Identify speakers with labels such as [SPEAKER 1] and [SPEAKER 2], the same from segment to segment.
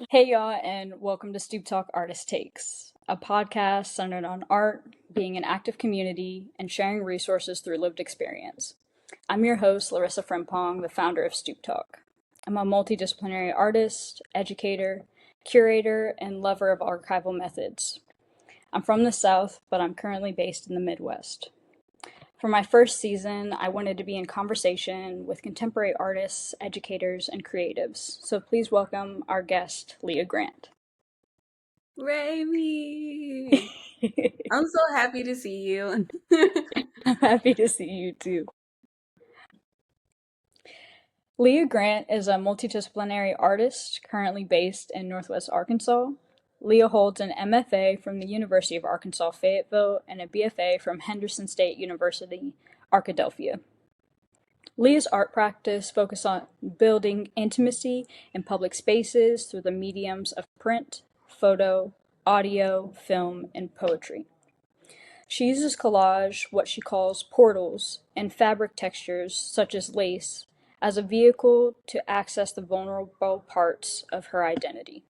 [SPEAKER 1] Hey y'all, and welcome to Stoop Talk Artist Takes, a podcast centered on art, being an active community, and sharing resources through lived experience. I'm your host, Larissa Frimpong, the founder of Stoop Talk. I'm a multidisciplinary artist, educator, curator, and lover of archival methods. I'm from the South, but I'm currently based in the Midwest. For my first season, I wanted to be in conversation with contemporary artists, educators, and creatives. So please welcome our guest, Leah Grant.
[SPEAKER 2] Raimi, I'm so happy to see you.
[SPEAKER 1] I'm happy to see you too. Leah Grant is a multidisciplinary artist currently based in Northwest Arkansas. Leah holds an MFA from the University of Arkansas Fayetteville and a BFA from Henderson State University, Arkadelphia. Leah's art practice focuses on building intimacy in public spaces through the mediums of print, photo, audio, film, and poetry. She uses collage, what she calls portals, and fabric textures, such as lace, as a vehicle to access the vulnerable parts of her identity.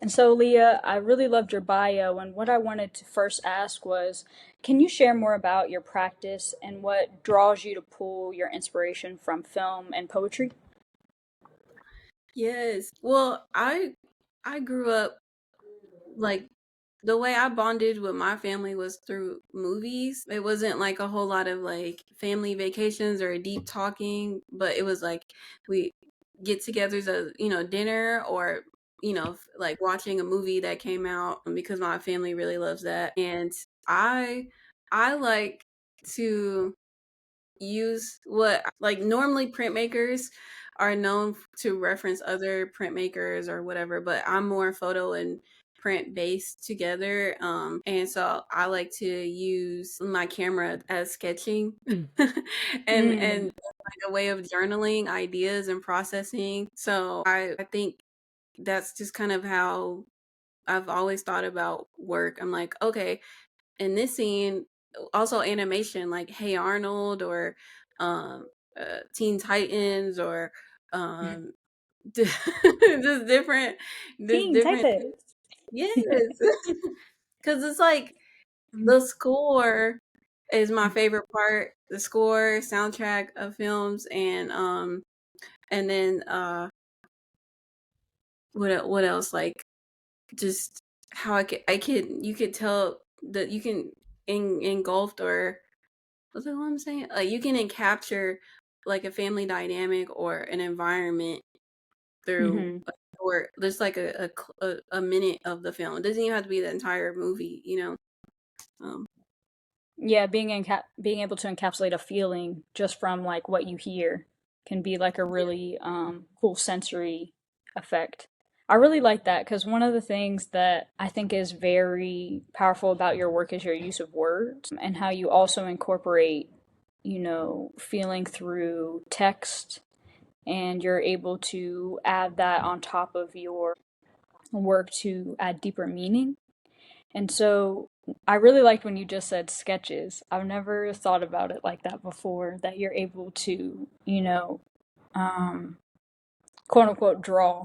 [SPEAKER 1] And so, Leah, I really loved your bio, and what I wanted to first ask was, can you share more about your practice and what draws you to pull your inspiration from film and poetry?
[SPEAKER 2] Yes. Well, I grew up like the way I bonded with my family was through movies. It wasn't like a whole lot of like family vacations or deep talking, but it was like we get togethers at, dinner or like watching a movie that came out because my family really loves that. And I like to use what like normally printmakers are known to reference other printmakers or whatever, but I'm more photo and print based together. And so I like to use my camera as sketching and
[SPEAKER 1] Mm.
[SPEAKER 2] like a way of journaling ideas and processing. So I think that's just kind of how I've always thought about work. I'm like, okay, in this scene, also animation like Hey Arnold or um Teen Titans or um just
[SPEAKER 1] Teen
[SPEAKER 2] different
[SPEAKER 1] Titans.
[SPEAKER 2] yes because it's like the score is my favorite part, the score soundtrack of films. And then what else, like just how I could you could tell that you can engulfed or what's that what I'm saying? Like you can capture like a family dynamic or an environment through
[SPEAKER 1] Hmm.
[SPEAKER 2] or there's like a minute of the film. It doesn't even have to be the entire movie, Um,
[SPEAKER 1] Yeah, being able to encapsulate a feeling just from like what you hear can be like a
[SPEAKER 2] yeah,
[SPEAKER 1] really cool sensory effect. I really like that because one of the things that I think is very powerful about your work is your use of words and how you also incorporate, feeling through text, and you're able to add that on top of your work to add deeper meaning. And so I really liked when you just said sketches. I've never thought about it like that before, that you're able to, um, quote unquote, draw,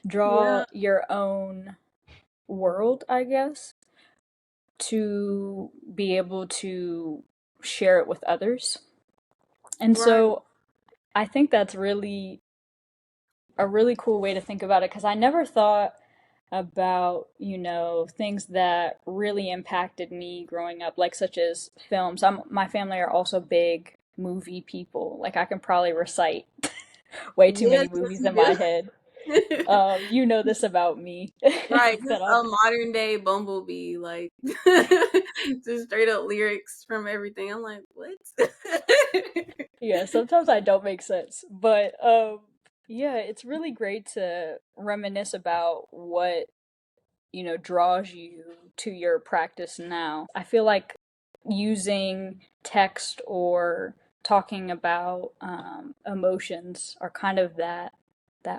[SPEAKER 1] draw
[SPEAKER 2] yeah,
[SPEAKER 1] your own world, I guess, to be able to share it with others. And
[SPEAKER 2] right.
[SPEAKER 1] so I think that's really a really cool way to think about it because I never thought about, things that really impacted me growing up, like such as films. My family are also big movie people. Like I can probably recite way too many
[SPEAKER 2] Yes, yes,
[SPEAKER 1] movies
[SPEAKER 2] you
[SPEAKER 1] in my
[SPEAKER 2] do.
[SPEAKER 1] head. You know this about me.
[SPEAKER 2] Right,
[SPEAKER 1] that
[SPEAKER 2] just
[SPEAKER 1] I'll
[SPEAKER 2] a modern day Bumblebee, like just straight up lyrics from everything. I'm like, what?
[SPEAKER 1] Yeah, sometimes I don't make sense. But yeah, it's really great to reminisce about what draws you to your practice now. I feel like using text or talking about emotions are kind of that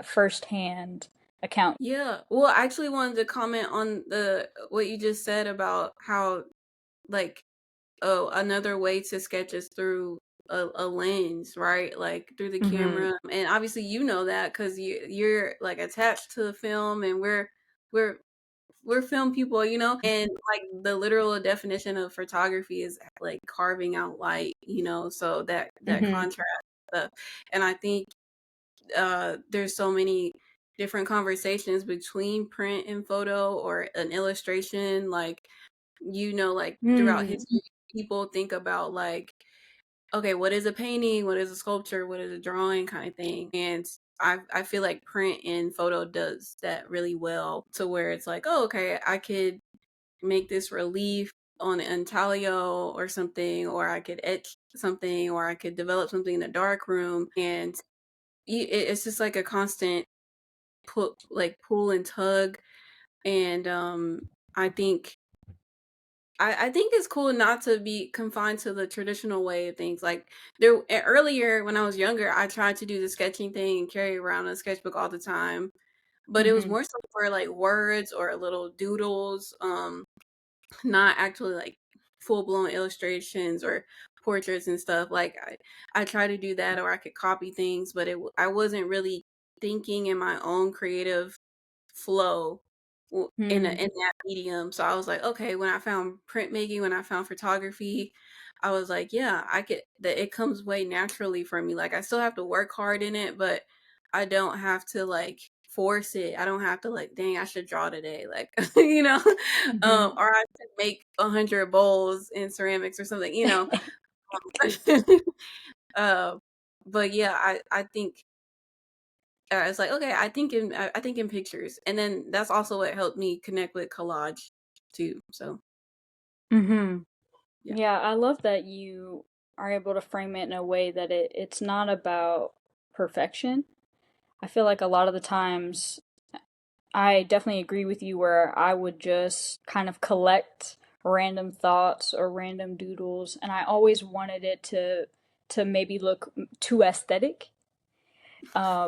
[SPEAKER 1] firsthand account.
[SPEAKER 2] Yeah. Well, I actually wanted to comment on the what you just said about how like oh another way to sketch is through a lens, right? Like through the
[SPEAKER 1] Mm-hmm.
[SPEAKER 2] camera. And obviously you know that because you're like attached to the film, and we're we're film people, and like the literal definition of photography is like carving out light, so that
[SPEAKER 1] Mm-hmm.
[SPEAKER 2] contrast stuff. And I think there's so many different conversations between print and photo or an illustration, like like throughout
[SPEAKER 1] Mm.
[SPEAKER 2] history, people think about like, okay, what is a painting, what is a sculpture, what is a drawing, kind of thing. And I feel like print and photo does that really well, to where it's like, oh, okay, I could make this relief on an intaglio or something, or I could etch something, or I could develop something in a dark room. And it's just like a constant pull and tug. And I think I think it's cool not to be confined to the traditional way of things. Like earlier when I was younger, I tried to do the sketching thing and carry around a sketchbook all the time, but it was
[SPEAKER 1] Mm-hmm.
[SPEAKER 2] more so for like words or little doodles, not actually like full blown illustrations or portraits and stuff. Like I try to do that, or I could copy things, but I wasn't really thinking in my own creative flow
[SPEAKER 1] Mm-hmm.
[SPEAKER 2] in that medium. So I was like, okay, when I found printmaking, when I found photography, I was like, yeah, I could that it comes way naturally for me. Like I still have to work hard in it, but I don't have to like force it. I don't have to like, dang, I should draw today. Like,
[SPEAKER 1] Mm-hmm.
[SPEAKER 2] or I should make 100 bowls in ceramics or something. uh, but yeah, I think it's like, okay, I think in pictures, and then that's also what helped me connect with collage too. So
[SPEAKER 1] Mm-hmm.
[SPEAKER 2] yeah,
[SPEAKER 1] Yeah, I love that you are able to frame it in a way that it's not about perfection. I feel like a lot of the times I definitely agree with you where I would just kind of collect random thoughts or random doodles, and I always wanted it to maybe look too aesthetic.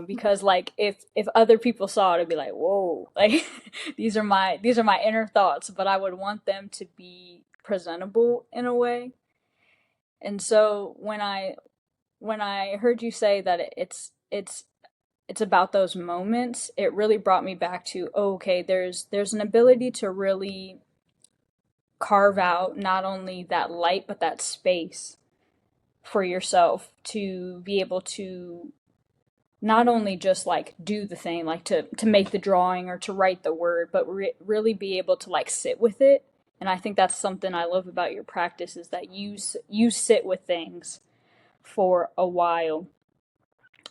[SPEAKER 1] Because like if other people saw it, it'd be like, whoa, like these are my inner thoughts, but I would want them to be presentable in a way. And so when I heard you say that it's about those moments, it really brought me back to, oh, okay, there's an ability to really carve out not only that light but that space for yourself to be able to not only just like do the thing, like to make the drawing or to write the word, but really be able to like sit with it. And I think that's something I love about your practice is that you sit with things for a while.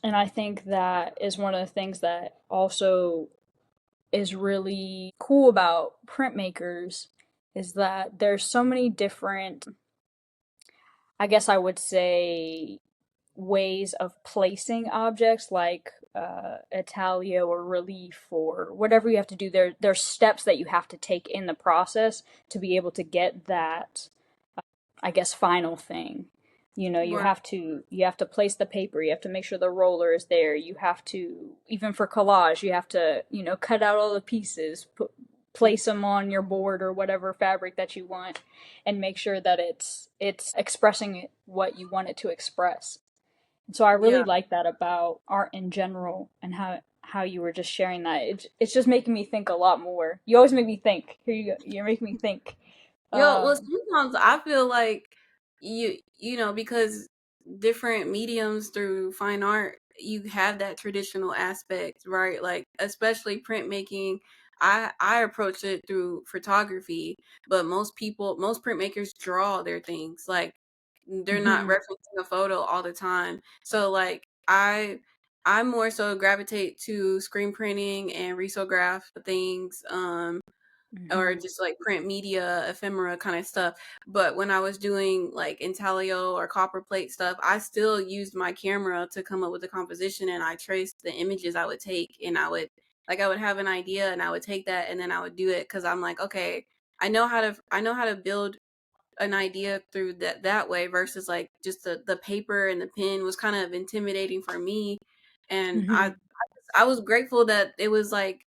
[SPEAKER 1] And I think that is one of the things that also is really cool about printmakers is that there's so many different, I guess I would say, ways of placing objects like intaglio or relief or whatever you have to do. There's steps that you have to take in the process to be able to get that, I guess, final thing. You
[SPEAKER 2] right,
[SPEAKER 1] have to place the paper, you have to make sure the roller is there, you have to, even for collage, you have to, cut out all the pieces, place them on your board or whatever fabric that you want, and make sure that it's expressing what you want it to express. And so I really
[SPEAKER 2] yeah.
[SPEAKER 1] like that about art in general, and how you were just sharing that. It's just making me think a lot more. You always make me think. Here you go. You're making me think.
[SPEAKER 2] Well,
[SPEAKER 1] Um,
[SPEAKER 2] sometimes I feel like because different mediums through fine art, you have that traditional aspect, right? Like especially printmaking. I approach it through photography, but most printmakers draw their things. Like they're not
[SPEAKER 1] mhm,
[SPEAKER 2] referencing a photo all the time. So like I more so gravitate to screen printing and risograph things. Or
[SPEAKER 1] mhm,
[SPEAKER 2] just like print media, ephemera kind of stuff. But when I was doing like intaglio or copper plate stuff, I still used my camera to come up with the composition, and I traced the images I would take, and I would have an idea and I would take that and then I would do it because I'm like, okay, I know how to build an idea through that way versus like just the paper and the pen was kind of intimidating for me. And
[SPEAKER 1] mhm,
[SPEAKER 2] I was grateful that it was like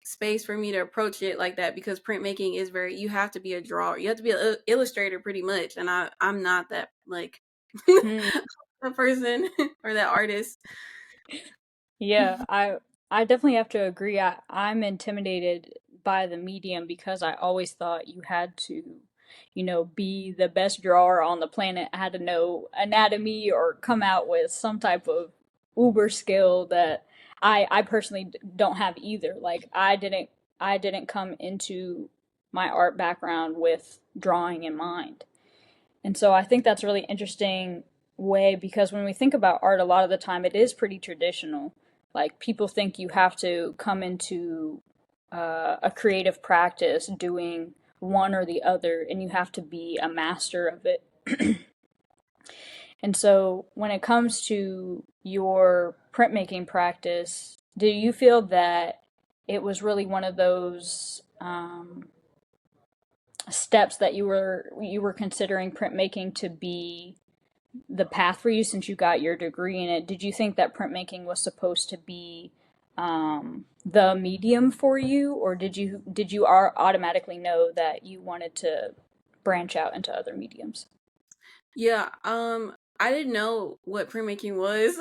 [SPEAKER 2] space for me to approach it like that, because printmaking is very, you have to be a drawer, you have to be an illustrator pretty much, and I'm not that, like
[SPEAKER 1] Hmm.
[SPEAKER 2] the person or that artist.
[SPEAKER 1] Yeah, I definitely have to agree. I'm intimidated by the medium because I always thought you had to, be the best drawer on the planet, had to know anatomy or come out with some type of uber skill that I personally don't have either. Like I didn't come into my art background with drawing in mind. And so I think that's a really interesting way because when we think about art, a lot of the time it is pretty traditional. Like people think you have to come into a creative practice doing one or the other, and you have to be a master of it. And so when it comes to your printmaking practice, do you feel that it was really one of those steps that you were considering printmaking to be the path for you since you got your degree in it? Did you think that printmaking was supposed to be the medium for you, or did you automatically know that you wanted to branch out into other mediums?
[SPEAKER 2] Yeah, I didn't know what printmaking was.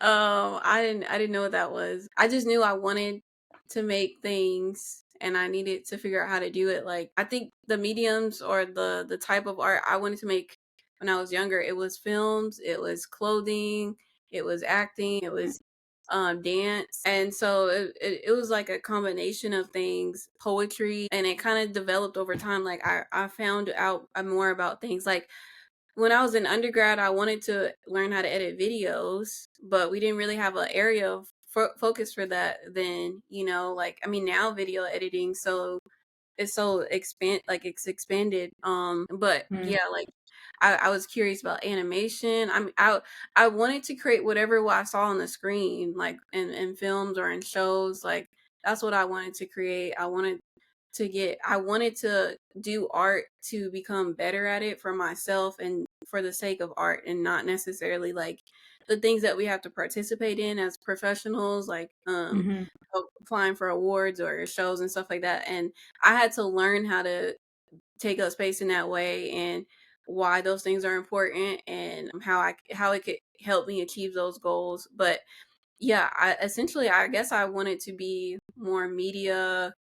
[SPEAKER 2] I didn't know what that was. I just knew I wanted to make things and I needed to figure out how to do it. Like I think the mediums or the type of art I wanted to make when I was younger, it was films, it was clothing, it was acting, it was dance. And so it was like a combination of things, poetry, and it kind of developed over time. Like I found out more about things like when I was in undergrad, I wanted to learn how to edit videos, but we didn't really have an area of focus for that then, like I mean now video editing it's so it's expanded. But
[SPEAKER 1] Mm,
[SPEAKER 2] yeah, like I was curious about animation. I wanted to create whatever what I saw on the screen, like in films or in shows. Like that's what I wanted to create. I wanted to do art to become better at it for myself and for the sake of art and not necessarily like the things that we have to participate in as professionals, like
[SPEAKER 1] mm-hmm,
[SPEAKER 2] applying for awards or shows and stuff like that. And I had to learn how to take up space in that way and why those things are important and how it could help me achieve those goals. But yeah, I guess I wanted to be more media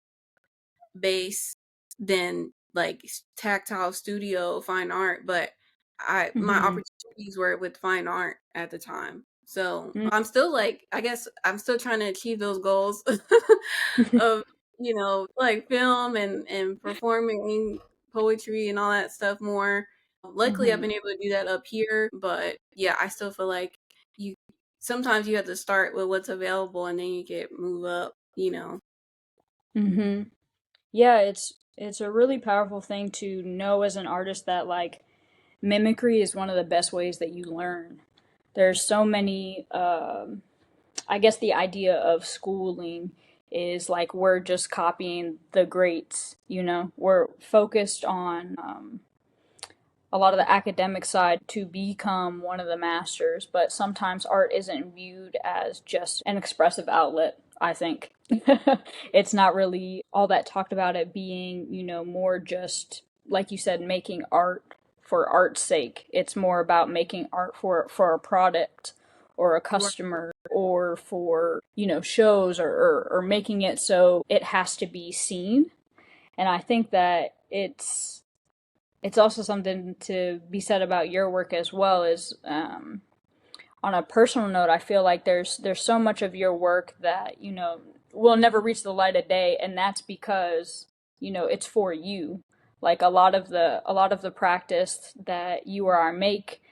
[SPEAKER 2] based than like tactile studio fine art, but I my
[SPEAKER 1] mm-hmm,
[SPEAKER 2] opportunities were with fine art at the time. So I'm still like I guess I'm still trying to achieve those goals of like film and performing poetry and all that stuff more. Luckily I've
[SPEAKER 1] mm-hmm,
[SPEAKER 2] been able to do that up here, but yeah, I still feel like you sometimes you have to start with what's available and then you get move up.
[SPEAKER 1] mm-hmm. Yeah, it's a really powerful thing to know as an artist that like mimicry is one of the best ways that you learn. There's so many I guess the idea of schooling is like we're just copying the greats, We're focused on a lot of the academic side to become one of the masters, but sometimes art isn't viewed as just an expressive outlet, I think. It's not really all that talked about it being, more just, like you said, making art for art's sake. It's more about making art for a product or a
[SPEAKER 2] Right.
[SPEAKER 1] customer or for, shows or making it so it has to be seen. And I think that it's also something to be said about your work as well as on a personal note. I feel like there's so much of your work that will never reach the light of day, and that's because it's for you. Like a lot of the practice that you or I make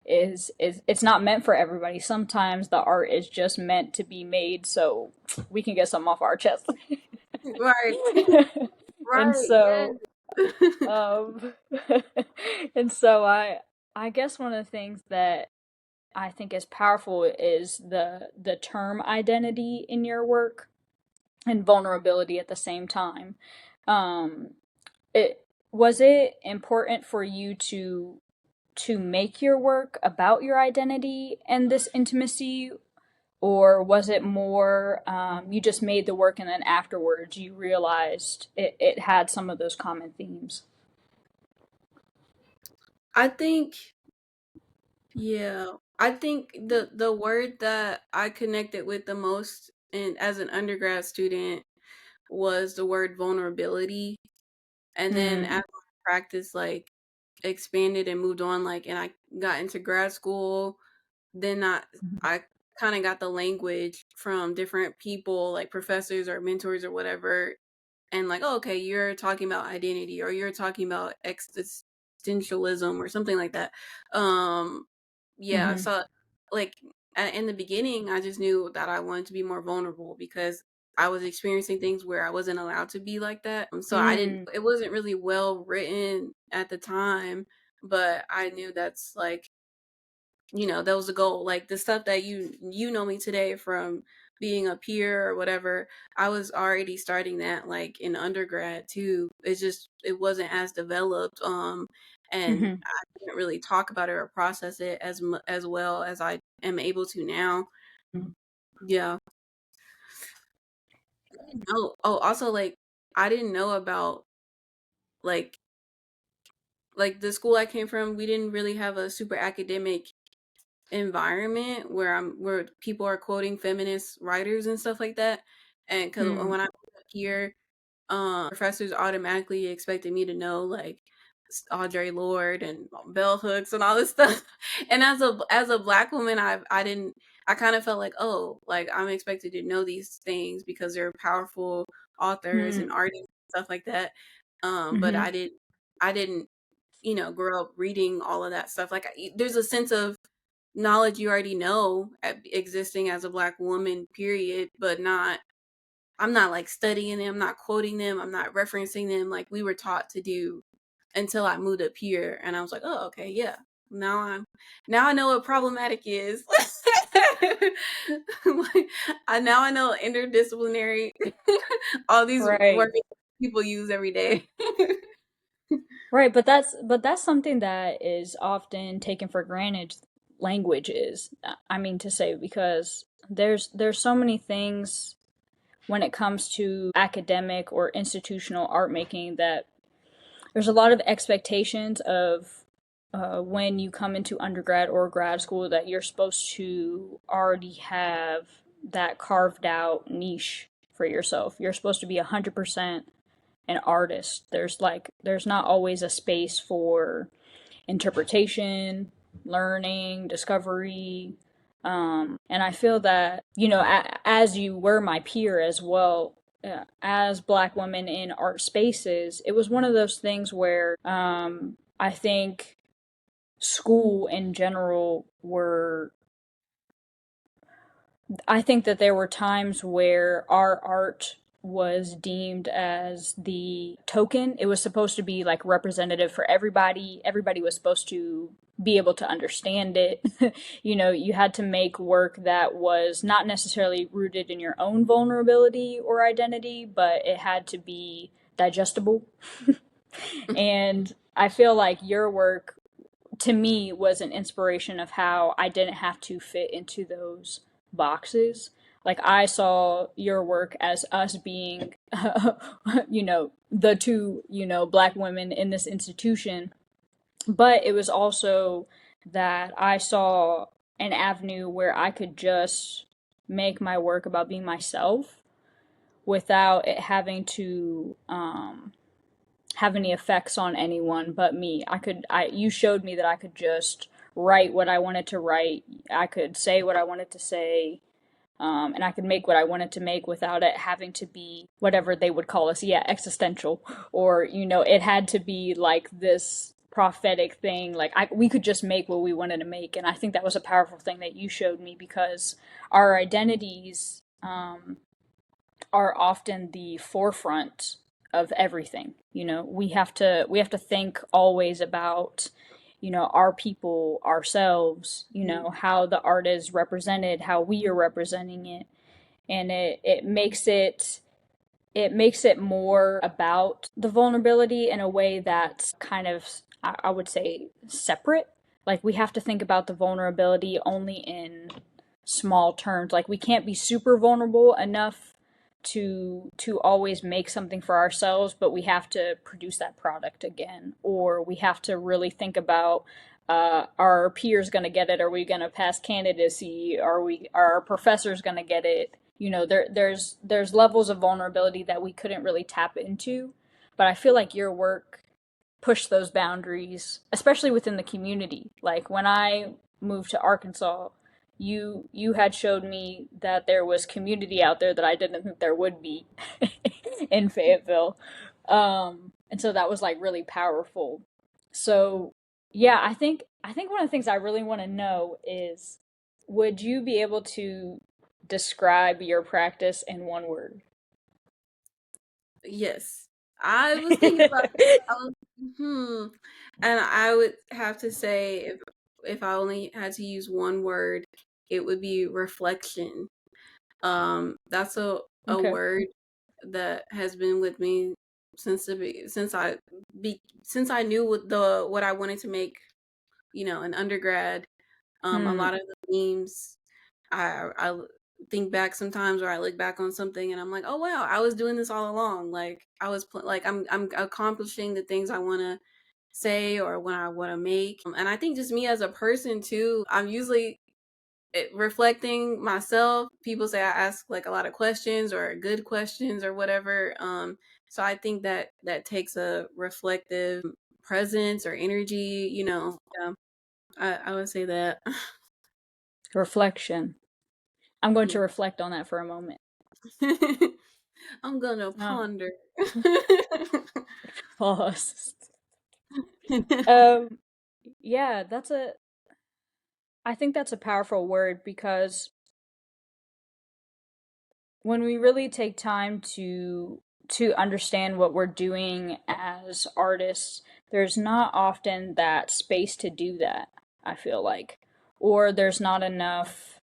[SPEAKER 1] is it's not meant for everybody. Sometimes the art is just meant to be made so we can get something off our chest.
[SPEAKER 2] Right.
[SPEAKER 1] And
[SPEAKER 2] Right.
[SPEAKER 1] so
[SPEAKER 2] Yes.
[SPEAKER 1] um, and so I guess one of the things that I think is powerful is the term identity in your work and vulnerability at the same time. Um, it was it important for you to make your work about your identity and this intimacy, or was it more you just made the work and then afterwards you realized it had some of those common themes?
[SPEAKER 2] I think Yeah. I think the word that I connected with the most in as an undergrad student was the word vulnerability. And then as
[SPEAKER 1] Mm,
[SPEAKER 2] I practiced, like, expanded and moved on, like, and I got into grad school, then I kind of got the language from different people, like professors or mentors or whatever, and like, oh, okay, you're talking about identity or you're talking about existentialism or something like that. Um, yeah,
[SPEAKER 1] mm-hmm,
[SPEAKER 2] so like in the beginning, I just knew that I wanted to be more vulnerable because I was experiencing things where I wasn't allowed to be like that. So I didn't,
[SPEAKER 1] mm,
[SPEAKER 2] it wasn't really well written at the time, but I knew that's like, that was the goal. Like the stuff that you know me today from being a peer or whatever, I was already starting that like in undergrad too. It's just it wasn't as developed, and
[SPEAKER 1] mm-hmm.
[SPEAKER 2] I didn't really talk about it or process it as well as I am able to now. Yeah. No. Oh, also like I didn't know about like the school I came from. We didn't really have a super academic environment where people are quoting feminist writers and stuff like that. And because
[SPEAKER 1] Mm,
[SPEAKER 2] when I moved up here, professors automatically expected me to know like Audre Lorde and bell hooks and all this stuff. And as a black woman, I didn't. I kind of felt like, oh, like I'm expected to know these things because they're powerful authors and
[SPEAKER 1] mm,
[SPEAKER 2] artists and stuff like that. But
[SPEAKER 1] mm-hmm.
[SPEAKER 2] I didn't grow up reading all of that stuff. Like there's a sense of knowledge you already know existing as a black woman, period, but not I'm not like studying them, I'm not quoting them, I'm not referencing them like we were taught to do until I moved up here and I was like, "Oh, okay, yeah. Now I know what problematic is." Like, now I know interdisciplinary all these
[SPEAKER 1] Right.
[SPEAKER 2] words people use every day.
[SPEAKER 1] Right, but that's something that is often taken for granted. Language is, I mean to say, because there's so many things when it comes to academic or institutional art making that there's a lot of expectations of when you come into undergrad or grad school that you're supposed to already have that carved out niche for yourself. You're supposed to be 100% an artist. There's not always a space for interpretation, learning, discovery. And I feel that, as you were my peer as well, as black women in art spaces, it was one of those things where I think school in general were I think that there were times where our art was deemed as the token. It was supposed to be like representative for everybody. Everybody was supposed to be able to understand it. You had to make work that was not necessarily rooted in your own vulnerability or identity, but it had to be digestible. And I feel like your work to me was an inspiration of how I didn't have to fit into those boxes. Like I saw your work as us being, the two, black women in this institution, but it was also that I saw an avenue where I could just make my work about being myself without it having to have any effects on anyone but me. You showed me that I could just write what I wanted to write. I could say what I wanted to say. And I could make what I wanted to make without it having to be whatever they would call us, yeah, existential, or it had to be like this prophetic thing. Like we could just make what we wanted to make, and I think that was a powerful thing that you showed me because our identities are often the forefront of everything. We have to think always about our people, ourselves, how the art is represented, how we are representing it, and it makes it more about the vulnerability in a way that's kind of, I would say, separate. Like we have to think about the vulnerability only in small terms. Like we can't be super vulnerable enough to always make something for ourselves, but we have to produce that product again, or we have to really think about Are our peers going to get it? Are we going to pass candidacy? Are our professors going to get it? There's levels of vulnerability that we couldn't really tap into, but I feel like your work pushed those boundaries, especially within the community. Like when I moved to Arkansas, you had showed me that there was community out there that I didn't think there would be in Fayetteville. And so that was like really powerful. So yeah, I think one of the things I really want to know is, would you be able to describe your practice in one word?
[SPEAKER 2] Yes. I was thinking about I was, hmm. And I would have to say if I only had to use one word, it would be reflection. That's a
[SPEAKER 1] Okay.
[SPEAKER 2] word that has been with me since I knew what I wanted to make, in undergrad. A
[SPEAKER 1] Hmm.
[SPEAKER 2] lot of the themes I think back sometimes, or I look back on something and I'm like, oh wow, I was doing this all along. Like I was like I'm accomplishing the things I want to say or what I want to make. And I think just me as a person too, I'm usually reflecting myself. People say I ask like a lot of questions or good questions or whatever. So I think that that takes a reflective presence or energy. Yeah, I would say that.
[SPEAKER 1] Reflection. I'm going to
[SPEAKER 2] Yeah.
[SPEAKER 1] reflect on that for a moment.
[SPEAKER 2] I'm gonna
[SPEAKER 1] Oh,
[SPEAKER 2] ponder.
[SPEAKER 1] pause. Um, yeah, I think that's a powerful word because when we really take time to understand what we're doing as artists, there's not often that space to do that, I feel like. Or there's not enough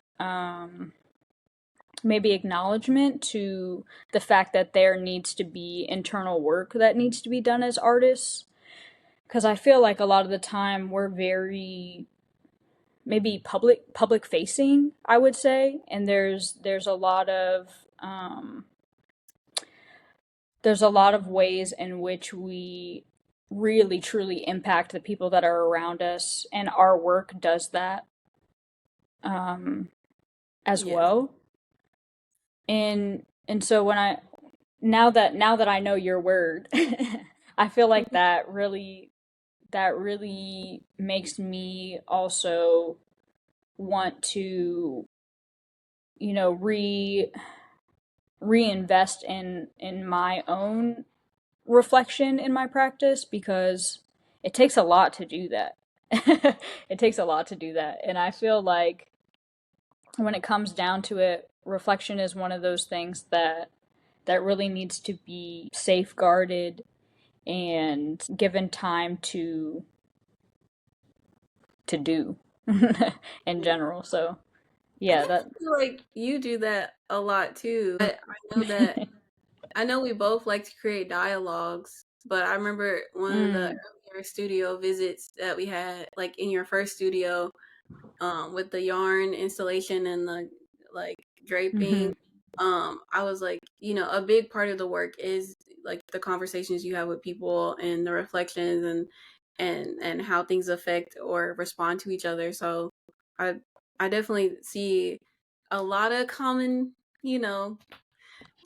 [SPEAKER 1] maybe acknowledgement to the fact that there needs to be internal work that needs to be done as artists. Because I feel like a lot of the time we're very maybe public facing, I would say, and there's a lot of um, there's a lot of ways in which we really truly impact the people that are around us, and our work does that um, as
[SPEAKER 2] Yes.
[SPEAKER 1] well. And so now that I know your word, I feel like that really makes me also want to, you know, reinvest in my own reflection in my practice, because it takes a lot to do that. It takes a lot to do that. And I feel like when it comes down to it, reflection is one of those things that really needs to be safeguarded and given time to do in general. So,
[SPEAKER 2] I
[SPEAKER 1] yeah,
[SPEAKER 2] definitely feel like you do that a lot too. I know that I know we both like to create dialogues, but I remember one of the
[SPEAKER 1] mm,
[SPEAKER 2] earlier studio visits that we had, like in your first studio, with the yarn installation and the like
[SPEAKER 1] hmm
[SPEAKER 2] draping. I was like, a big part of the work is like the conversations you have with people and the reflections and how things affect or respond to each other. So I I definitely see a lot of common, you know,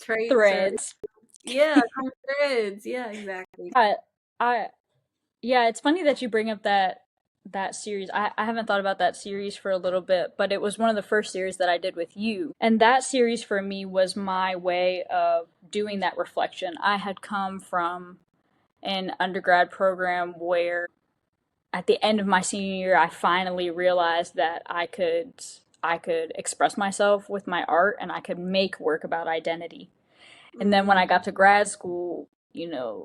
[SPEAKER 2] traits or
[SPEAKER 1] threads.
[SPEAKER 2] yeah, common threads. Yeah, exactly.
[SPEAKER 1] I, I, yeah, it's funny that you bring up that series. I haven't thought about that series for a little bit, but it was one of the first series that I did with you. And that series for me was my way of doing that reflection. I had come from an undergrad program where at the end of my senior year I finally realized that I could express myself with my art and I could make work about identity. And then when I
[SPEAKER 2] Mm.
[SPEAKER 1] got to grad school, y'all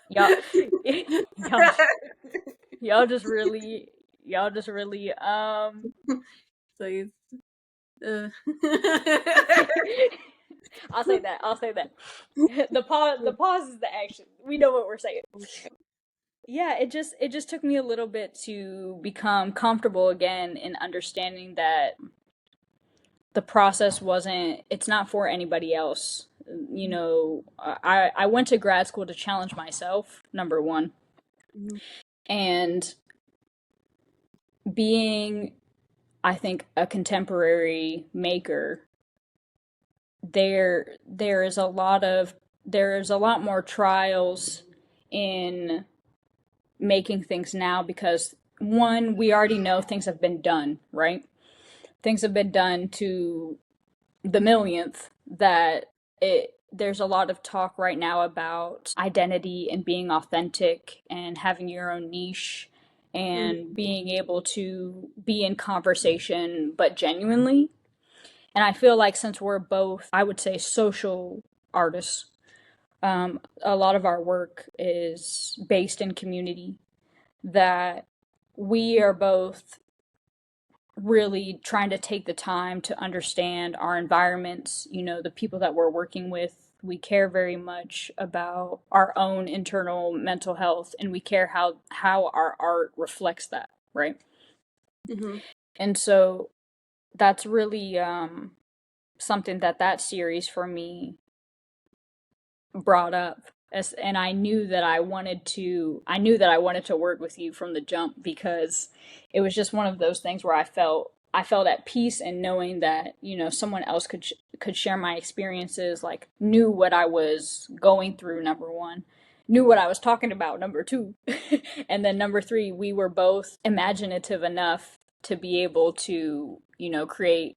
[SPEAKER 1] y'all y'all just really
[SPEAKER 2] So it's uh
[SPEAKER 1] I'll say that the pause is the action. We know what we're saying. Yeah, it just took me a little bit to become comfortable again in understanding that the process wasn't it's not for anybody else. I went to grad school to challenge myself, number one,
[SPEAKER 2] Mhm.
[SPEAKER 1] and being, I think, a contemporary maker, there is a lot of there is a lot more trials in making things now because one, we already know things have been done, right? Things have been done to the millionth that there's a lot of talk right now about identity and being authentic and having your own niche
[SPEAKER 2] Mhm.
[SPEAKER 1] and being able to be in conversation but genuinely. And I feel like since we're both, I would say, social artists, a lot of our work is based in community, that we are both really trying to take the time to understand our environments, the people that we're working with. We care very much about our own internal mental health, and we care how our art reflects that, right?
[SPEAKER 2] Mhm.
[SPEAKER 1] And so that's really something that series for me brought up. And I knew that I wanted to work with you from the jump, because it was just one of those things where I felt at peace in knowing that someone else could share my experiences, like knew what I was going through, number one, knew what I was talking about, number two, and then number three, we were both imaginative enough to be able to create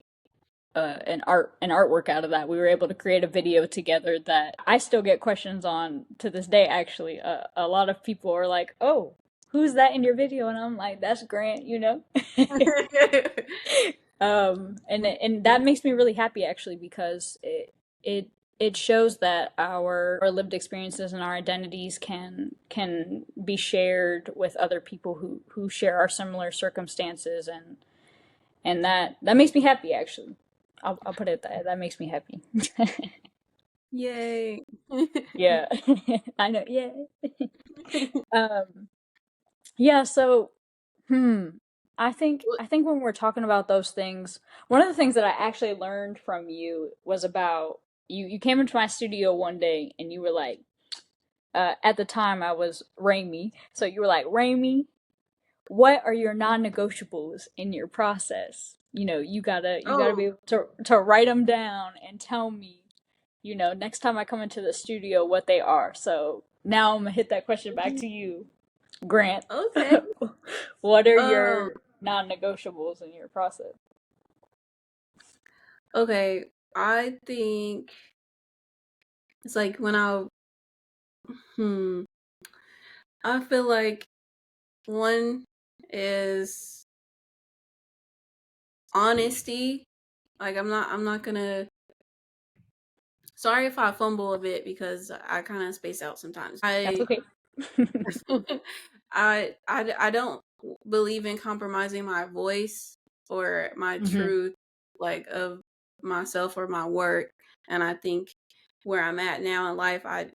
[SPEAKER 1] an artwork out of that. We were able to create a video together that I still get questions on to this day. Actually, a lot of people are like, "Oh, who's that in your video?" And I'm like, "That's Grant," and that makes me really happy, actually, because it it shows that our lived experiences and our identities can be shared with other people who share our similar circumstances, and that makes me happy, actually. I'll put it that makes me happy.
[SPEAKER 2] Yay.
[SPEAKER 1] Yeah. I know. Yeah. Um yeah, so I think
[SPEAKER 2] What-
[SPEAKER 1] I think when we're talking about those things, one of the things that I actually learned from you was about you came into my studio one day and you were like, at the time I was Raimi, so you were like, "Raimi, what are your non-negotiables in your process? You gotta be
[SPEAKER 2] Oh.
[SPEAKER 1] able to write them down and tell me, next time I come into the studio, what they are." So now I'm gonna hit that question back to you, Grant.
[SPEAKER 2] Okay.
[SPEAKER 1] What are
[SPEAKER 2] Um.
[SPEAKER 1] your non-negotiables in your process?
[SPEAKER 2] Okay. I think it's like when hmm. I feel like one is honesty. Like I'm not gonna. Sorry if I fumble a bit because I kind of space out sometimes.
[SPEAKER 1] That's
[SPEAKER 2] I
[SPEAKER 1] okay.
[SPEAKER 2] I don't believe in compromising my voice or my
[SPEAKER 1] Hmm.
[SPEAKER 2] truth, like of myself or my work. And I think where I'm at now in life, I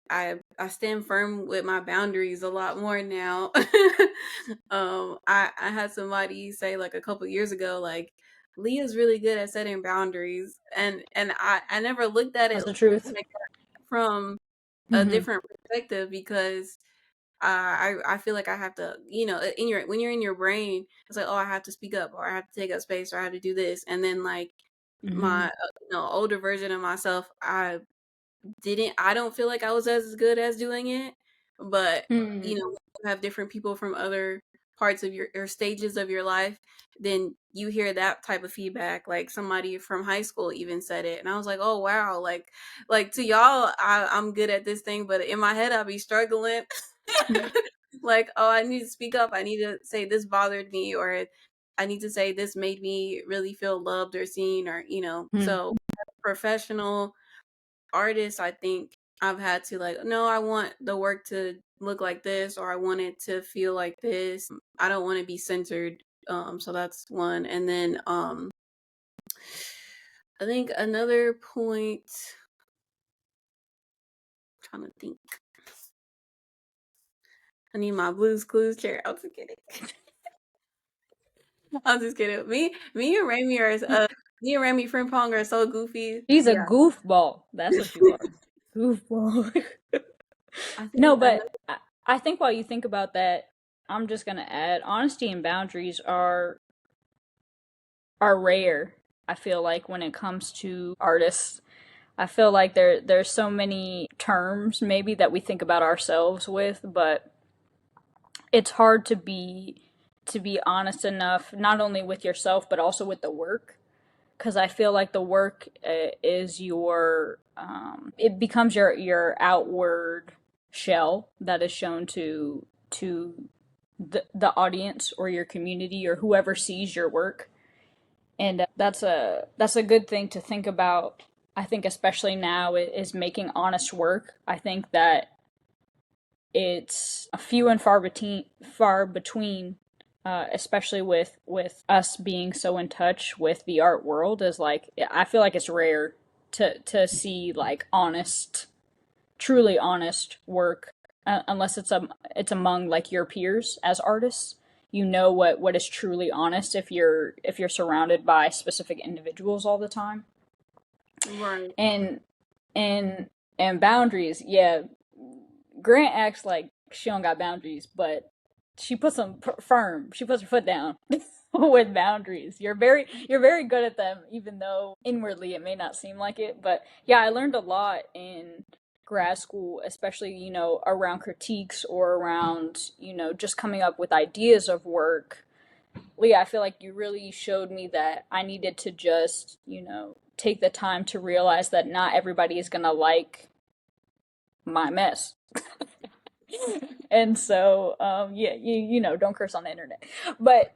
[SPEAKER 2] stand firm with my boundaries a lot more now. I had somebody say like a couple years ago, like Leah's really good at setting boundaries, and I never looked at it
[SPEAKER 1] That's the truth.
[SPEAKER 2] like from a
[SPEAKER 1] Hmm.
[SPEAKER 2] different perspective because I feel like I have to, in your when you're in your brain, it's like, oh, I have to speak up, or I have to take up space, or I have to do this, and then like my
[SPEAKER 1] Hmm.
[SPEAKER 2] older version of myself, I don't feel like I was as good as doing it, but
[SPEAKER 1] Hmm.
[SPEAKER 2] when you have different people from other parts of your or stages of your life, then you hear that type of feedback. Like somebody from high school even said it, and I was like, oh wow, like to y'all, I'm good at this thing, but in my head, I'll be struggling. Like, oh, I need to speak up. I need to say this bothered me, or I need to say this made me really feel loved or seen, or
[SPEAKER 1] Hmm.
[SPEAKER 2] so professional artists, I think I've had to like, no, I want the work to look like this, or I want it to feel like this. I don't want to be censored. So that's one. And then I think another point, trying to think. I need my Blues Clues chair. I'm just kidding. I'm just kidding. Me and Remy Frimpong are so goofy.
[SPEAKER 1] She's a
[SPEAKER 2] Yeah.
[SPEAKER 1] goofball. That's what you are. Goofball.
[SPEAKER 2] I
[SPEAKER 1] No,
[SPEAKER 2] think
[SPEAKER 1] but
[SPEAKER 2] another
[SPEAKER 1] I think while you think about that, I'm just gonna add honesty and boundaries are are rare. I feel like when it comes to artists, I feel like there's so many terms maybe that we think about ourselves with, but it's hard to be honest enough not only with yourself but also with the work, because I feel like the work is your it becomes your outward shell that is shown to the audience or your community or whoever sees your work, and that's a good thing to think about. I think especially now is making honest work. I think that it's a few and far between, especially with us being so in touch with the art world. Is like I feel like it's rare to see like honest, truly honest work, unless it's among like your peers as artists. You know what is truly honest if you're surrounded by specific individuals all the time.
[SPEAKER 2] Right.
[SPEAKER 1] And and and boundaries, yeah. Grant acts like she don't got boundaries, but she puts them firm. She puts her foot down with boundaries. You're very good at them, even though inwardly it may not seem like it. But yeah, I learned a lot in grad school, especially around critiques or around just coming up with ideas of work. Leah, I feel like you really showed me that I needed to just take the time to realize that not everybody is gonna like my mess. And so yeah, don't curse on the internet, but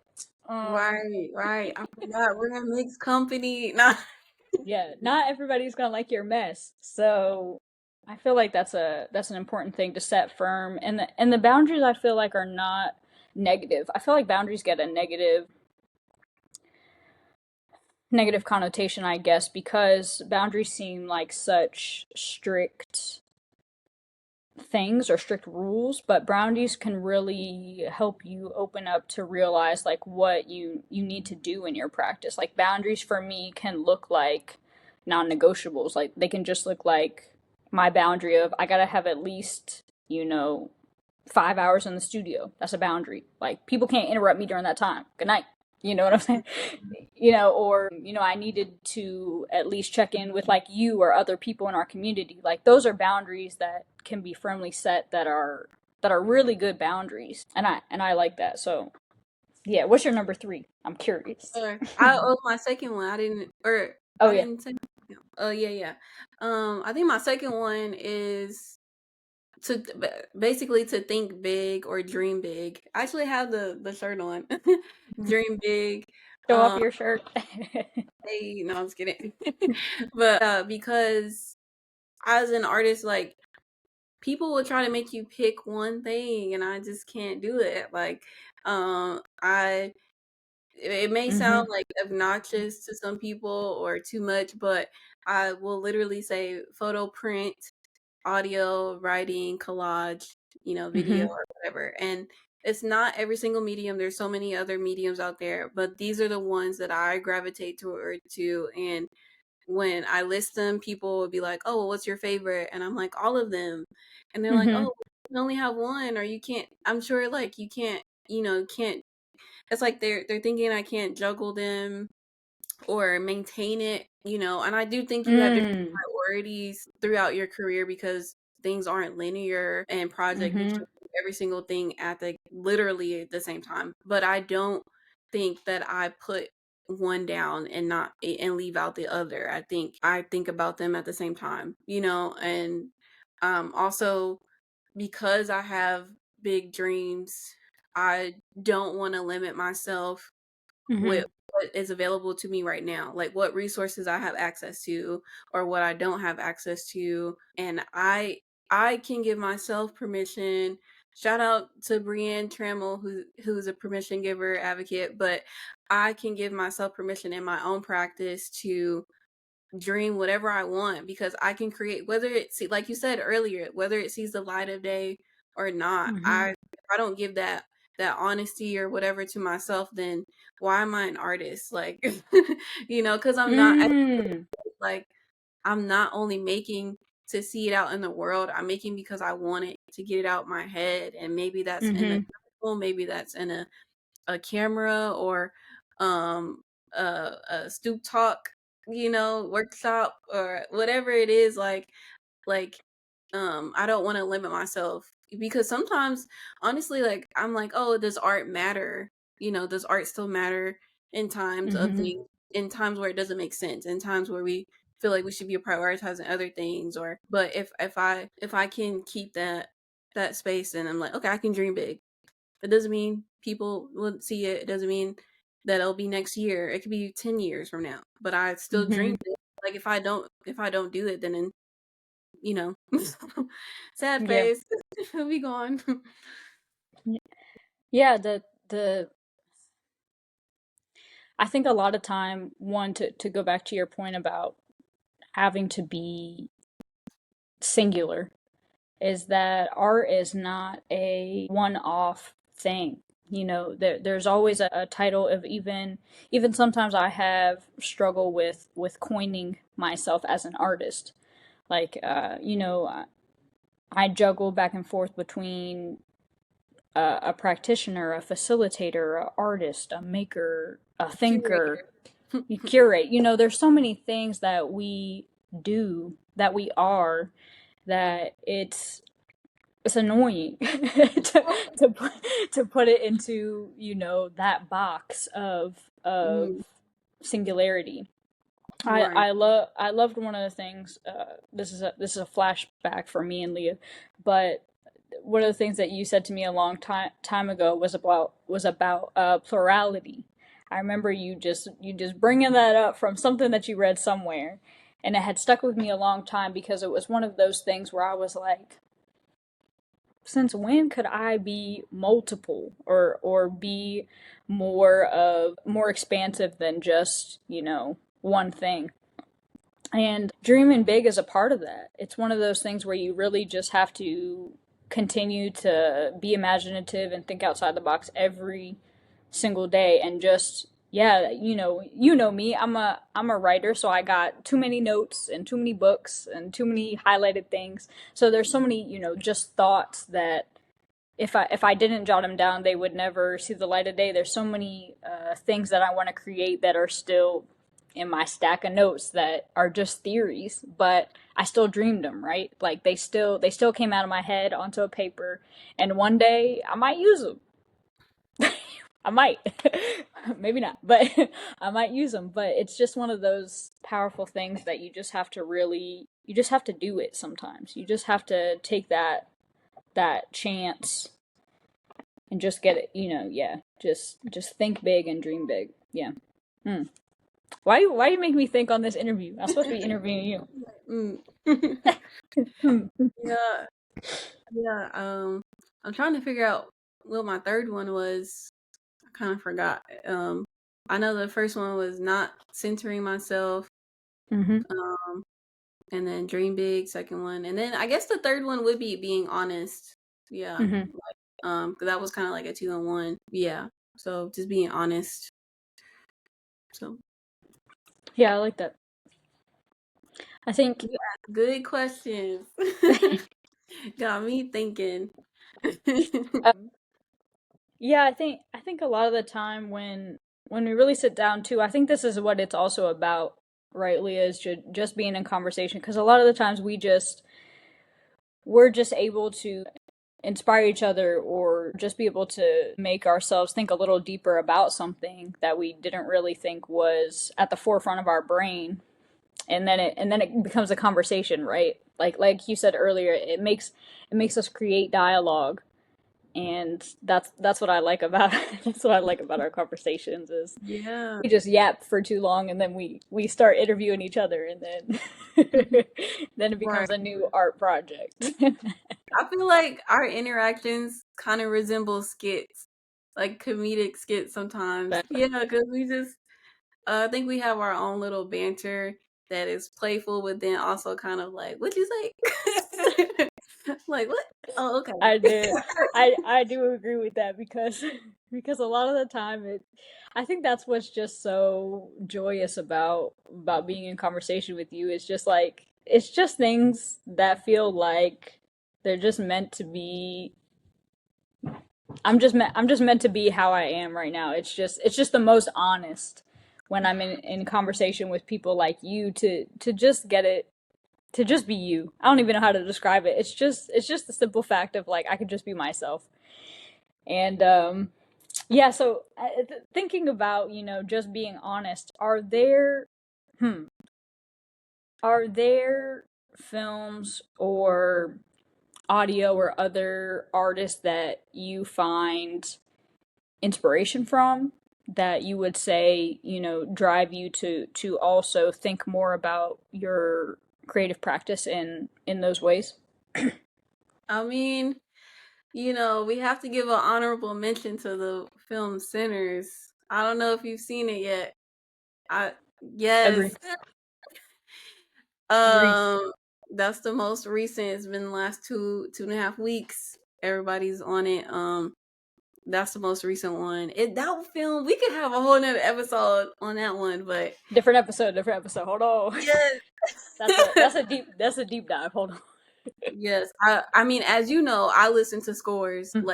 [SPEAKER 2] Right, right. I forgot we're a mixed company. Nah.
[SPEAKER 1] yeah, not everybody's gonna like your mess. So I feel like that's an important thing to set firm, and the boundaries I feel like are not negative. I feel like boundaries get a negative connotation, I guess, because boundaries seem like such strict things or strict rules, but boundaries can really help you open up to realize like what you need to do in your practice. Like boundaries for me can look like non-negotiables. Like they can just look like my boundary of I gotta have at least 5 hours in the studio. That's a boundary. Like people can't interrupt me during that time. Good night. You know what I'm saying? Or I needed to at least check in with like you or other people in our community. Like those are boundaries that can be firmly set that are really good boundaries. And I like that. So yeah, what's your number three? I'm curious.
[SPEAKER 2] My second one.
[SPEAKER 1] Oh
[SPEAKER 2] I
[SPEAKER 1] yeah.
[SPEAKER 2] didn't say. Oh yeah, yeah. I think my second one is basically to think big or dream big. I actually have the shirt on. Dream big.
[SPEAKER 1] Show off
[SPEAKER 2] Um,
[SPEAKER 1] your shirt.
[SPEAKER 2] hey, no, I'm just kidding. But because as an artist, like people will try to make you pick one thing, and I just can't do it. Like, I it may sound
[SPEAKER 1] Mhm.
[SPEAKER 2] like obnoxious to some people or too much, but I will literally say photo, print, audio, writing, collage, video
[SPEAKER 1] Mhm.
[SPEAKER 2] or whatever. And it's not every single medium. There's so many other mediums out there, but these are the ones that I gravitate toward to. And when I list them, people will be like, "Oh, well, what's your favorite?" And I'm like, "All of them." And they're like,
[SPEAKER 1] Mhm.
[SPEAKER 2] "Oh, you only have one, or you can't." I'm sure, like you can't, can't. It's like they're thinking I can't juggle them or maintain it, and I do think you have different
[SPEAKER 1] Mm.
[SPEAKER 2] priorities throughout your career because things aren't linear and project you
[SPEAKER 1] Mhm.
[SPEAKER 2] can't do every single thing at the literally at the same time. But I don't think that I put one down and not and leave out the other. I think about them at the same time, and also because I have big dreams, I don't want to limit myself with
[SPEAKER 1] Mhm.
[SPEAKER 2] what is available to me right now, like what resources I have access to or what I don't have access to. And I can give myself permission. Shout out to Brienne Trammell, who's a permission giver advocate, but I can give myself permission in my own practice to dream whatever I want because I can create whether it's like you said earlier, whether it sees the light of day or not.
[SPEAKER 1] Mhm.
[SPEAKER 2] If I don't give that honesty or whatever to myself, then why am I an artist? Like, because
[SPEAKER 1] Mm.
[SPEAKER 2] like I'm not only making to see it out in the world, I'm making because I want it to get it out my head. And maybe that's in a
[SPEAKER 1] Mhm.
[SPEAKER 2] maybe that's in a camera or um a Stoop Talk, workshop or whatever it is, like I don't want to limit myself because sometimes honestly like I'm like, oh, does art matter? Does art still matter in times of
[SPEAKER 1] Mm-hmm.
[SPEAKER 2] things, in times where it doesn't make sense, in times where we feel like we should be prioritizing other things, or but if I can keep that space, and I'm like, okay, I can dream big. It doesn't mean people will see it. It doesn't mean that it'll be next year. It could be 10 years from now. But I still
[SPEAKER 1] Mm-hmm.
[SPEAKER 2] dreamed it. Like if I don't do it, then you know, sad
[SPEAKER 1] Yeah.
[SPEAKER 2] face. He'll be gone.
[SPEAKER 1] Yeah, the I think a lot of time, one, to go back to your point about having to be singular, is that art is not a one-off thing. There's always a title of, even sometimes I have struggle with coining myself as an artist. Like, I juggle back and forth between a practitioner, a facilitator, an artist, a maker, a thinker,
[SPEAKER 2] Curator.
[SPEAKER 1] you curate. There's so many things that we do, that we are, that it's annoying to put it into, that box of
[SPEAKER 2] Mm,
[SPEAKER 1] singularity.
[SPEAKER 2] right.
[SPEAKER 1] I loved one of the things. This is a flashback for me and Leah, but one of the things that you said to me a long time ago was about plurality. I remember you just bringing that up from something that you read somewhere, and it had stuck with me a long time because it was one of those things where I was like, since when could I be multiple, or be more expansive than just, one thing? And dreaming big is a part of that. It's one of those things where you really just have to continue to be imaginative and think outside the box every single day, and just, yeah, me. I'm a writer, so I got too many notes and too many books and too many highlighted things. So there's so many, just thoughts that if I didn't jot them down, they would never see the light of day. There's so many things that I want to create that are still in my stack of notes that are just theories, but I still dreamed them, right? Like they still came out of my head onto a paper, and one day I might use them. I might, maybe not, but I might use them. But it's just one of those powerful things that you just have to do it sometimes. You just have to take that chance and just get it, yeah. Just think big and dream big. Yeah. Hmm. Why you make me think on this interview? I'm supposed to be interviewing you.
[SPEAKER 2] Mm.
[SPEAKER 1] Hmm.
[SPEAKER 2] Yeah, yeah. I'm trying to figure out what my third one was. I kind of forgot. I know the first one was not centering myself.
[SPEAKER 1] Mm-hmm.
[SPEAKER 2] Um, and then dream big, second one, and then I guess the third one would be being honest. Yeah.
[SPEAKER 1] Mm-hmm.
[SPEAKER 2] 'Cause that was kind of like a 2-in-1. Yeah. So just being honest. So
[SPEAKER 1] Yeah, I like that. I think.
[SPEAKER 2] you ask good questions. Got me thinking.
[SPEAKER 1] Yeah, I think a lot of the time when we really sit down too, I think this is what it's also about, right, Leah, is just being in conversation, because a lot of the times we're just able to inspire each other, or just be able to make ourselves think a little deeper about something that we didn't really think was at the forefront of our brain, and then it becomes a conversation, right? Like you said earlier, it makes us create dialogue, and that's what I like about that's what I like about our conversations, is
[SPEAKER 2] Yeah.
[SPEAKER 1] we just yap for too long, and then we start interviewing each other, and then then it
[SPEAKER 2] Right.
[SPEAKER 1] becomes a new art project.
[SPEAKER 2] I feel like our interactions kind of resemble skits, like comedic skits sometimes.
[SPEAKER 1] But
[SPEAKER 2] Yeah, because we just, I think we have our own little banter that is playful, but then also kind of like, what'd you say? Like, what? Oh,
[SPEAKER 1] I
[SPEAKER 2] okay.
[SPEAKER 1] did. I do agree with that, because because a lot of the time, I think that's what's just so joyous about being in conversation with you. Is just like, it's just things that feel like they're just meant to be. I'm just meant to be how I am right now. It's just the most honest when I'm in conversation with people like you to just get it to just be you. I don't even know how to describe it. It's just the simple fact of like I could just be myself. And yeah, so thinking about, just being honest, hmm are there films or audio or other artists that you find inspiration from that you would say, drive you to also think more about your creative practice in those ways?
[SPEAKER 2] I mean, we have to give an honorable mention to the film Sinners. I don't know if you've seen it yet. I
[SPEAKER 1] Agree.
[SPEAKER 2] Yes.
[SPEAKER 1] Agree.
[SPEAKER 2] Um, that's the most recent. It's been the last 2.5 weeks. Everybody's on it. That's the most recent one. That film, we could have a whole nother episode on that one, but
[SPEAKER 1] Different episode, different episode. Hold on.
[SPEAKER 2] yes.
[SPEAKER 1] That's a deep dive. Hold on.
[SPEAKER 2] Yes. I mean, as you know, I listen to scores
[SPEAKER 1] Mm.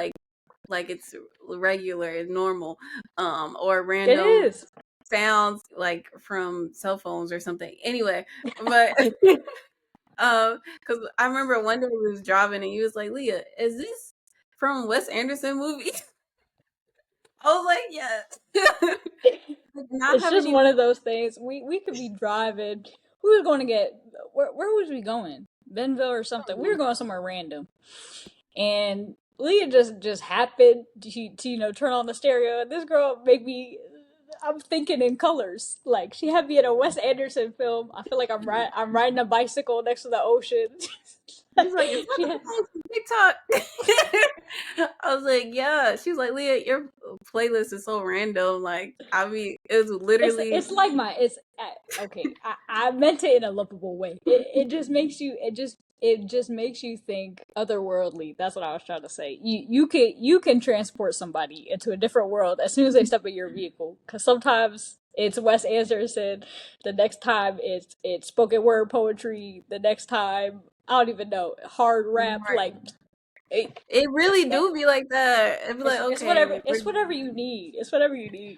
[SPEAKER 2] like it's regular, it's normal, or
[SPEAKER 1] It
[SPEAKER 2] random
[SPEAKER 1] is.
[SPEAKER 2] sounds like from cell phones or something. Anyway, but because I remember one day we was driving and he was like, "Leah, is this from Wes Anderson movie?" I was like, "Yes." Like, not
[SPEAKER 1] It's
[SPEAKER 2] having
[SPEAKER 1] just
[SPEAKER 2] even.
[SPEAKER 1] one of those things. We could be driving. We were going to get where was we going? Benville or something. We were going somewhere random, and Leah just happened to turn on the stereo. And this girl make me. I'm thinking in colors. Like she had me in a Wes Anderson film. I feel like I'm riding a bicycle next to the ocean.
[SPEAKER 2] She's like, "Is that
[SPEAKER 1] she
[SPEAKER 2] the
[SPEAKER 1] had,
[SPEAKER 2] song from TikTok?" I was like, "Yeah." She was like, "Leah, your playlist is so random." Like, I mean, it was literally
[SPEAKER 1] it's like it's okay. I meant it in a lovable way. It just makes you it just makes you think otherworldly. That's what I was trying to say. You can transport somebody into a different world as soon as they step in your vehicle. Because sometimes it's Wes Anderson. The next time it's spoken word poetry. The next time I don't even know, hard rap.
[SPEAKER 2] right.
[SPEAKER 1] Like it,
[SPEAKER 2] It really
[SPEAKER 1] yeah,
[SPEAKER 2] do be like that. It'd be like,
[SPEAKER 1] it's
[SPEAKER 2] okay,
[SPEAKER 1] whatever it's whatever you need. It's whatever you need.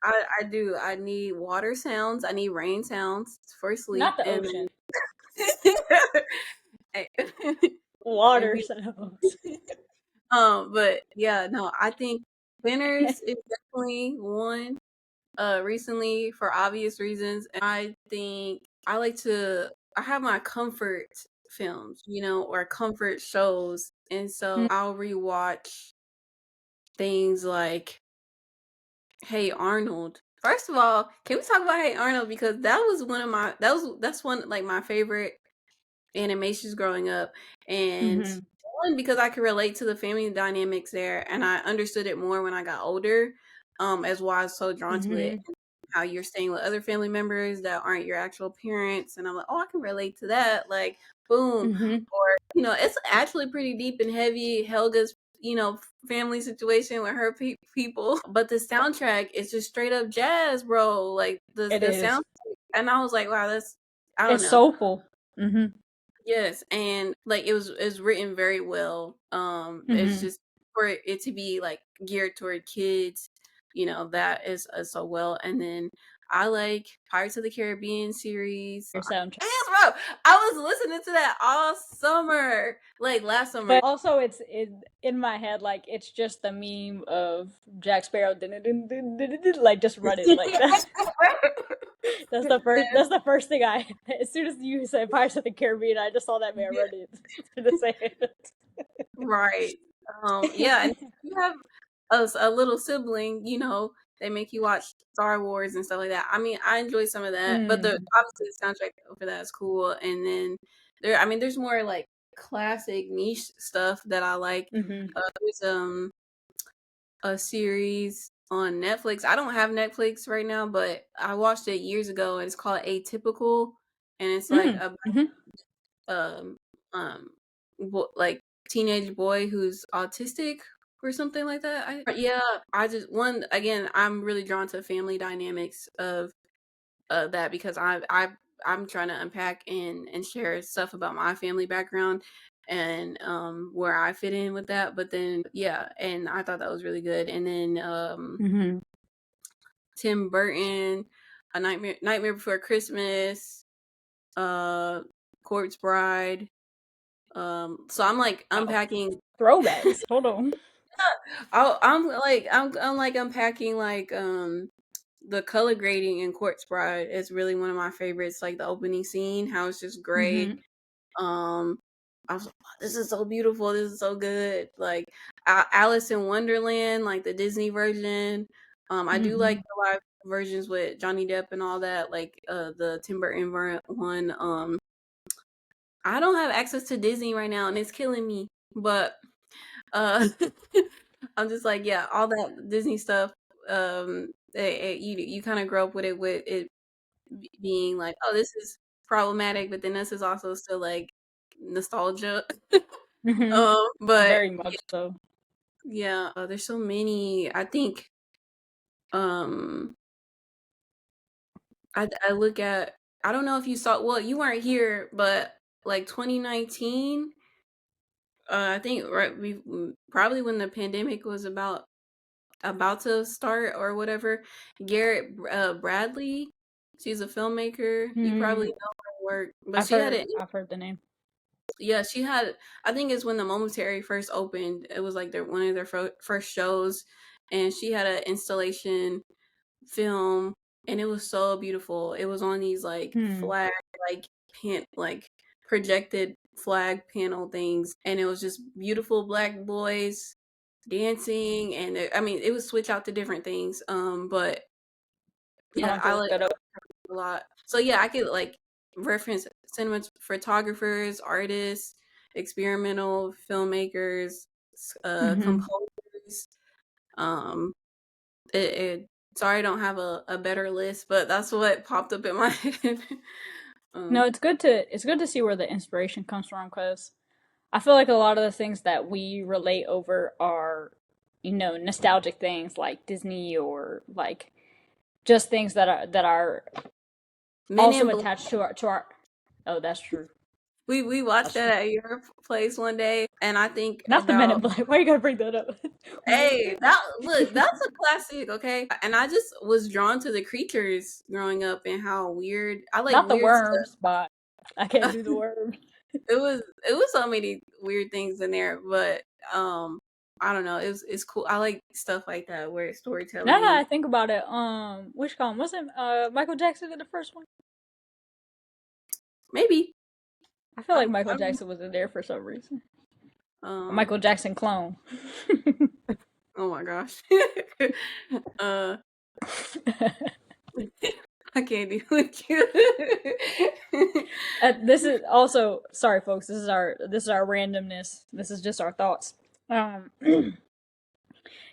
[SPEAKER 2] I do. I need water sounds. I need rain sounds for sleep,
[SPEAKER 1] Not the
[SPEAKER 2] and
[SPEAKER 1] ocean.
[SPEAKER 2] then and
[SPEAKER 1] Water
[SPEAKER 2] be
[SPEAKER 1] sounds.
[SPEAKER 2] but yeah, no, I think Spinners is definitely one. Recently for obvious reasons, and I think I have my comfort films, or comfort shows, and so I'll rewatch things like Hey Arnold. First of all, can we talk about Hey Arnold, because that's one like my favorite animations growing up, and
[SPEAKER 1] Mm-hmm.
[SPEAKER 2] one because I could relate to the family dynamics there, and I understood it more when I got older. As why I was so drawn to it,
[SPEAKER 1] Mm-hmm.
[SPEAKER 2] and how you're staying with other family members that aren't your actual parents, and I'm like, oh, I can relate to that. Like, boom,
[SPEAKER 1] Mm-hmm.
[SPEAKER 2] or it's actually pretty deep and heavy. Helga's family situation with her people, but the soundtrack is just straight up jazz, bro. Like
[SPEAKER 1] It
[SPEAKER 2] the
[SPEAKER 1] is.
[SPEAKER 2] sound, and I was like, wow, that's I don't
[SPEAKER 1] It's
[SPEAKER 2] know.
[SPEAKER 1] soulful. Mm-hmm.
[SPEAKER 2] Yes, and like it's written very well. It's
[SPEAKER 1] Mm-hmm.
[SPEAKER 2] just for it to be like geared toward kids, that is so well. And then I like Pirates of the Caribbean series.
[SPEAKER 1] Your soundtrack.
[SPEAKER 2] Yes, bro. I was listening to that all summer, like last summer.
[SPEAKER 1] But also, it's in my head like it's just the meme of Jack Sparrow, like just run it like
[SPEAKER 2] Yes,
[SPEAKER 1] that's the first thing I as soon as you said Pirates of the Caribbean, I just saw that man
[SPEAKER 2] yeah,
[SPEAKER 1] run it to the sand.
[SPEAKER 2] right. Yeah, and you have a little sibling, they make you watch Star Wars and stuff like that. I mean, I enjoy some of that, but the
[SPEAKER 1] Mm.
[SPEAKER 2] obviously the soundtrack for that is cool. And then there's more like classic niche stuff that I like.
[SPEAKER 1] Mm-hmm.
[SPEAKER 2] There's a series on Netflix. I don't have Netflix right now, but I watched it years ago, and it's called Atypical, and it's like
[SPEAKER 1] Mm.
[SPEAKER 2] a
[SPEAKER 1] Mm-hmm.
[SPEAKER 2] um um like teenage boy who's autistic or something like that. Yeah, I just one again, I'm really drawn to family dynamics of that, because I'm trying to unpack and share stuff about my family background, and where I fit in with that. But then yeah, and I thought that was really good. And then
[SPEAKER 1] Mm-hmm.
[SPEAKER 2] Tim Burton, A Nightmare Before Christmas, uh, Corpse Bride. So I'm like
[SPEAKER 1] Oh,
[SPEAKER 2] unpacking.
[SPEAKER 1] throwbacks. Hold on.
[SPEAKER 2] I'm like unpacking like the color grading in Corpse Bride is really one of my favorites. Like the opening scene, how it's just gray.
[SPEAKER 1] Mm-hmm.
[SPEAKER 2] Um, I was like, "Oh, this is so beautiful. This is so good. Like Alice in Wonderland, like the Disney version. I do like
[SPEAKER 1] Mm-hmm.
[SPEAKER 2] the live versions with Johnny Depp and all that. Like the Tim Burton one. I don't have access to Disney right now, and it's killing me. But uh, I'm just like, yeah, all that Disney stuff. You kind of grow up with it being like, oh, this is problematic, but then this is also still like nostalgia.
[SPEAKER 1] Mm-hmm.
[SPEAKER 2] But
[SPEAKER 1] Very much so.
[SPEAKER 2] yeah, there's so many. I think um I look at I don't know if you saw well, you weren't here, but like 2019, I think right probably when the pandemic was about to start or whatever. Garrett Bradley, she's a filmmaker. You probably
[SPEAKER 1] Mm,
[SPEAKER 2] know her work, but
[SPEAKER 1] I've
[SPEAKER 2] she had
[SPEAKER 1] heard
[SPEAKER 2] an
[SPEAKER 1] I've heard the name.
[SPEAKER 2] yeah, she had. I think it's when the Momentary first opened. It was like one of their first shows, and she had an installation film, and it was so beautiful. It was on these like
[SPEAKER 1] Hmm.
[SPEAKER 2] flag like projected flag panel things, and it was just beautiful black boys dancing, and I mean it would switch out to different things. But
[SPEAKER 1] I'm
[SPEAKER 2] yeah,
[SPEAKER 1] about to
[SPEAKER 2] I
[SPEAKER 1] look
[SPEAKER 2] like
[SPEAKER 1] that up.
[SPEAKER 2] a lot. So yeah, I could like reference cinematographers, artists, experimental filmmakers,
[SPEAKER 1] Mm-hmm.
[SPEAKER 2] composers. Um, it sorry I don't have a better list, but that's what popped up in my head.
[SPEAKER 1] No,
[SPEAKER 2] um,
[SPEAKER 1] it's good to see where the inspiration comes from because I feel like a lot of the things that we relate over are, nostalgic things like Disney or like just things that are
[SPEAKER 2] Men
[SPEAKER 1] also
[SPEAKER 2] in Black.
[SPEAKER 1] attached to our. Oh, that's true.
[SPEAKER 2] We watched
[SPEAKER 1] That's
[SPEAKER 2] that
[SPEAKER 1] true.
[SPEAKER 2] at your place one day, and I think
[SPEAKER 1] Not the Men in
[SPEAKER 2] about
[SPEAKER 1] Black. Why you gotta bring that up?
[SPEAKER 2] hey, that's a classic, okay? And I just was drawn to the creatures growing up and how weird. I like
[SPEAKER 1] Not the
[SPEAKER 2] weird
[SPEAKER 1] worms, but I can't
[SPEAKER 2] stuff.
[SPEAKER 1] do the worms.
[SPEAKER 2] It was so many weird things in there, but I don't know. It's cool. I like stuff like that where it's
[SPEAKER 1] Now that
[SPEAKER 2] storytelling.
[SPEAKER 1] I think about it, which con wasn't Michael Jackson in the first one?
[SPEAKER 2] Maybe.
[SPEAKER 1] I feel like
[SPEAKER 2] I
[SPEAKER 1] Michael
[SPEAKER 2] don't
[SPEAKER 1] Jackson was in there for some reason. A
[SPEAKER 2] um
[SPEAKER 1] Michael Jackson clone.
[SPEAKER 2] oh my gosh. uh I can't deal with you.
[SPEAKER 1] This is also sorry, folks. This is our randomness. This is just our thoughts. Um,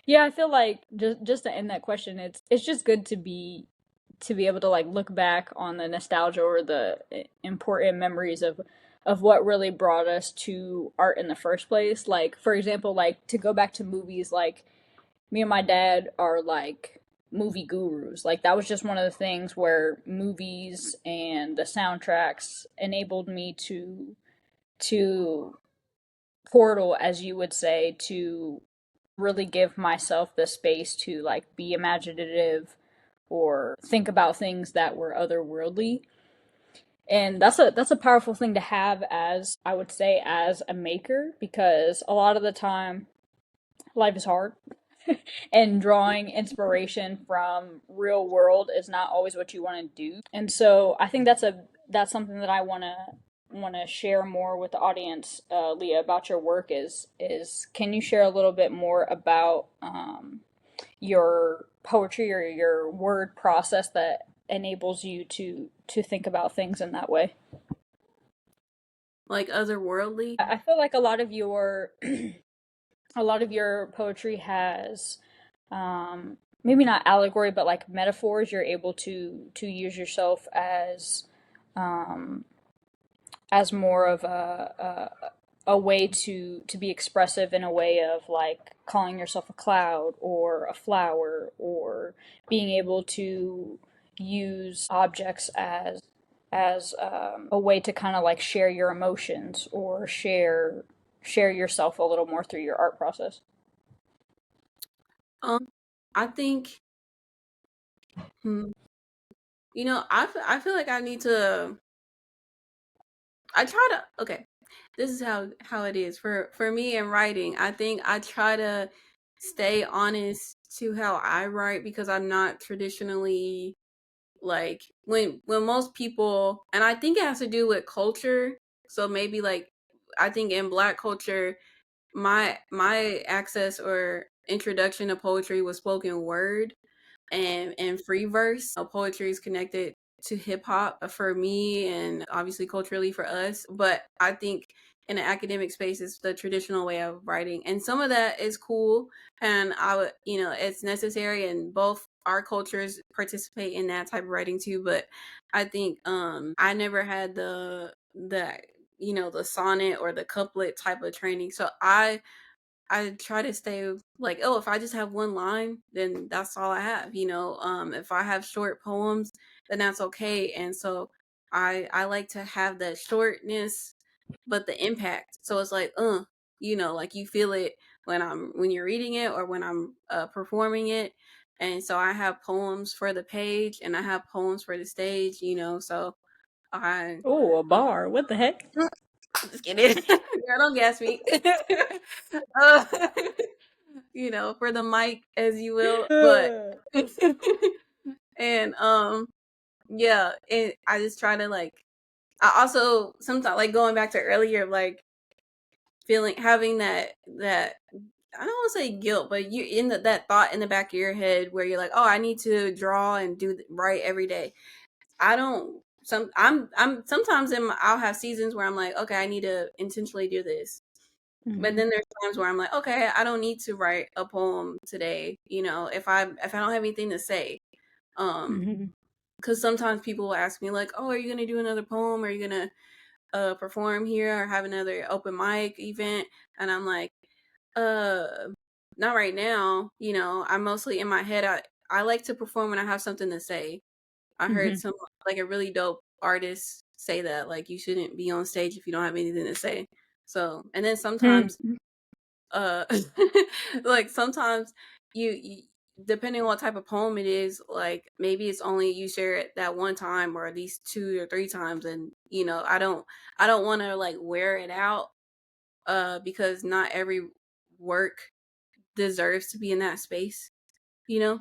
[SPEAKER 1] yeah, I feel like just to end that question, it's just good to be able to like look back on the nostalgia or the important memories of what really brought us to art in the first place. Like for example, like to go back to movies, like me and my dad are like movie gurus. Like that was just one of the things where movies and the soundtracks enabled me to portal, as you would say, to really give myself the space to like be imaginative or think about things that were otherworldly. And that's a powerful thing to have, as I would say, as a maker, because a lot of the time life is hard and drawing inspiration from real world is not always what you want to do. And so I think that's something that I want to share more with the audience, Leah, about your work. Is can you share a little bit more about your poetry or your word process that enables you to think about things in that way?
[SPEAKER 2] like otherworldly.
[SPEAKER 1] I feel like a lot of your a lot of your poetry has maybe not allegory but like metaphors. You're able to use yourself um as more of a way to be expressive in a way of like calling yourself a cloud or a flower, or being able to use objects as a way to kind of like share your emotions or share yourself a little more through your art process.
[SPEAKER 2] I think Hmm. I feel like I need to. I try to. Okay, this is how it is for me in writing. I think I try to stay honest to how I write because I'm not traditionally like when most people, and I think it has to do with culture. So maybe like I think in Black culture, my access or introduction to poetry was spoken word and free verse. Poetry is connected to hip hop for me and obviously culturally for us. But I think in the academic space it's the traditional way of writing. And some of that is cool and I would it's necessary and both our cultures participate in that type of writing too. But I think I never had the the sonnet or the couplet type of training. So I try to stay like, oh, if I just have one line, then that's all I have, if I have short poems, then that's okay. And so I like to have that shortness, but the impact. So it's like, like you feel it when you're reading it or when I'm performing it. And so I have poems for the page and I have poems for the stage, so I
[SPEAKER 1] Oh, a bar. What the heck?
[SPEAKER 2] just kidding. Girl, don't gas me. uh, for the mic, as you will. But and yeah, and I just try to like. I also sometimes like going back to earlier, like feeling having that I don't want to say guilt, but you in that thought in the back of your head where you're like, oh, I need to draw and write every day. I don't. I'm sometimes I'll have seasons where I'm like, okay, I need to intentionally do this. But
[SPEAKER 1] Hmm.
[SPEAKER 2] then there's times where I'm like, okay, I don't need to write a poem today. If I don't have anything to say, um,
[SPEAKER 1] Hmm.
[SPEAKER 2] because sometimes people will ask me like, oh, are you gonna do another poem? Are you gonna perform here or have another open mic event? And I'm like, uh, not right now. I'm mostly in my head. I like to perform when I have something to say. I heard
[SPEAKER 1] Hmm.
[SPEAKER 2] some like a really dope artist say that like you shouldn't be on stage if you don't have anything to say. So, and then sometimes uh like sometimes you depending on what type of poem it is, like maybe it's only you share it that one time or at least two or three times, and I don't want to like wear it out because not every work deserves to be in that space, you know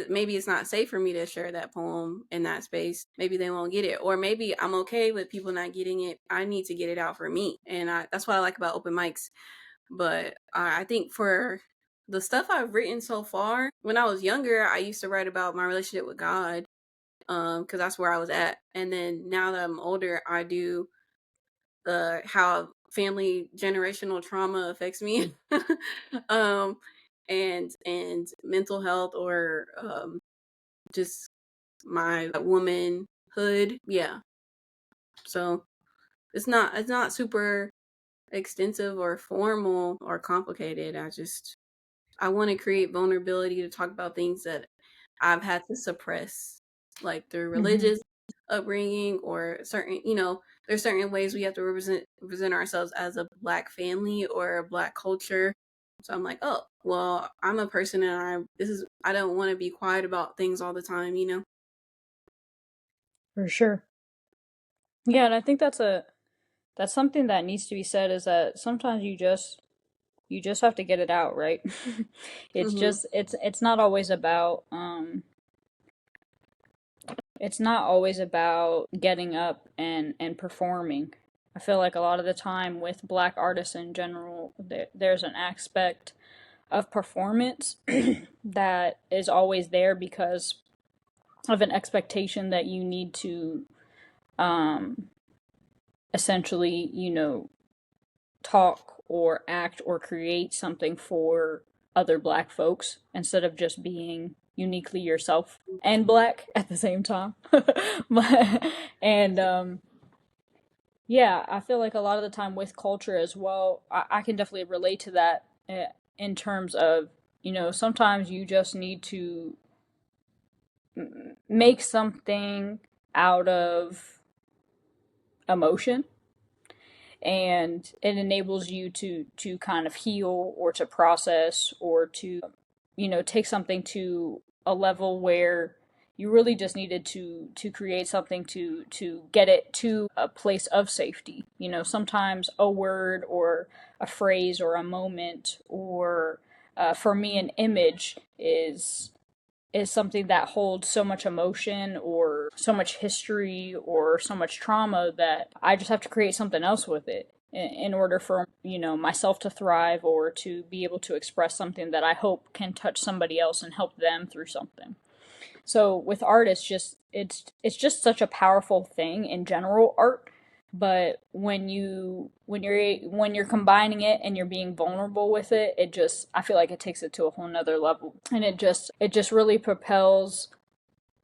[SPEAKER 2] maybe it's not safe for me to share that poem in that space. Maybe they won't get it, or maybe I'm okay with people not getting it. I need to get it out for me, and that's what I like about open mics. But I think for the stuff I've written so far, when I was younger, I used to write about my relationship with God, because that's where I was at. And then now that I'm older, I do how family generational trauma affects me, um, and mental health or just my womanhood. Yeah, so it's not super extensive or formal or complicated. I want to create vulnerability to talk about things that I've had to suppress, like through
[SPEAKER 1] Hmm.
[SPEAKER 2] religious upbringing or there's certain ways we have to represent ourselves as a Black family or a Black culture. So I'm like, oh, well, I'm a person and I don't want to be quiet about things all the time.
[SPEAKER 1] For sure. Yeah, and I think that's something that needs to be said is that sometimes you just have to get it out, right? It's
[SPEAKER 2] Mhm.
[SPEAKER 1] just it's not always about it's not always about getting up and performing. I feel like a lot of the time with black artists in general, there's an aspect of performance that is always there because of an expectation that you need to um essentially, talk or act or create something for other black folks instead of just being uniquely yourself and black at the same time. And yeah, I feel like a lot of the time with culture as well, I can definitely relate to that in terms of, sometimes you just need to make something out of emotion, and it enables you to kind of heal or to process or to take something to a level where you really just needed to create something to get it to a place of safety. Sometimes a word or a phrase or a moment or for me an image is something that holds so much emotion or so much history or so much trauma that I just have to create something else with it in order for myself to thrive or to be able to express something that I hope can touch somebody else and help them through something. So with art, it's just such a powerful thing in general, art. But when you're combining it and you're being vulnerable with it, I feel like it takes it to a whole nother level, and it just really propels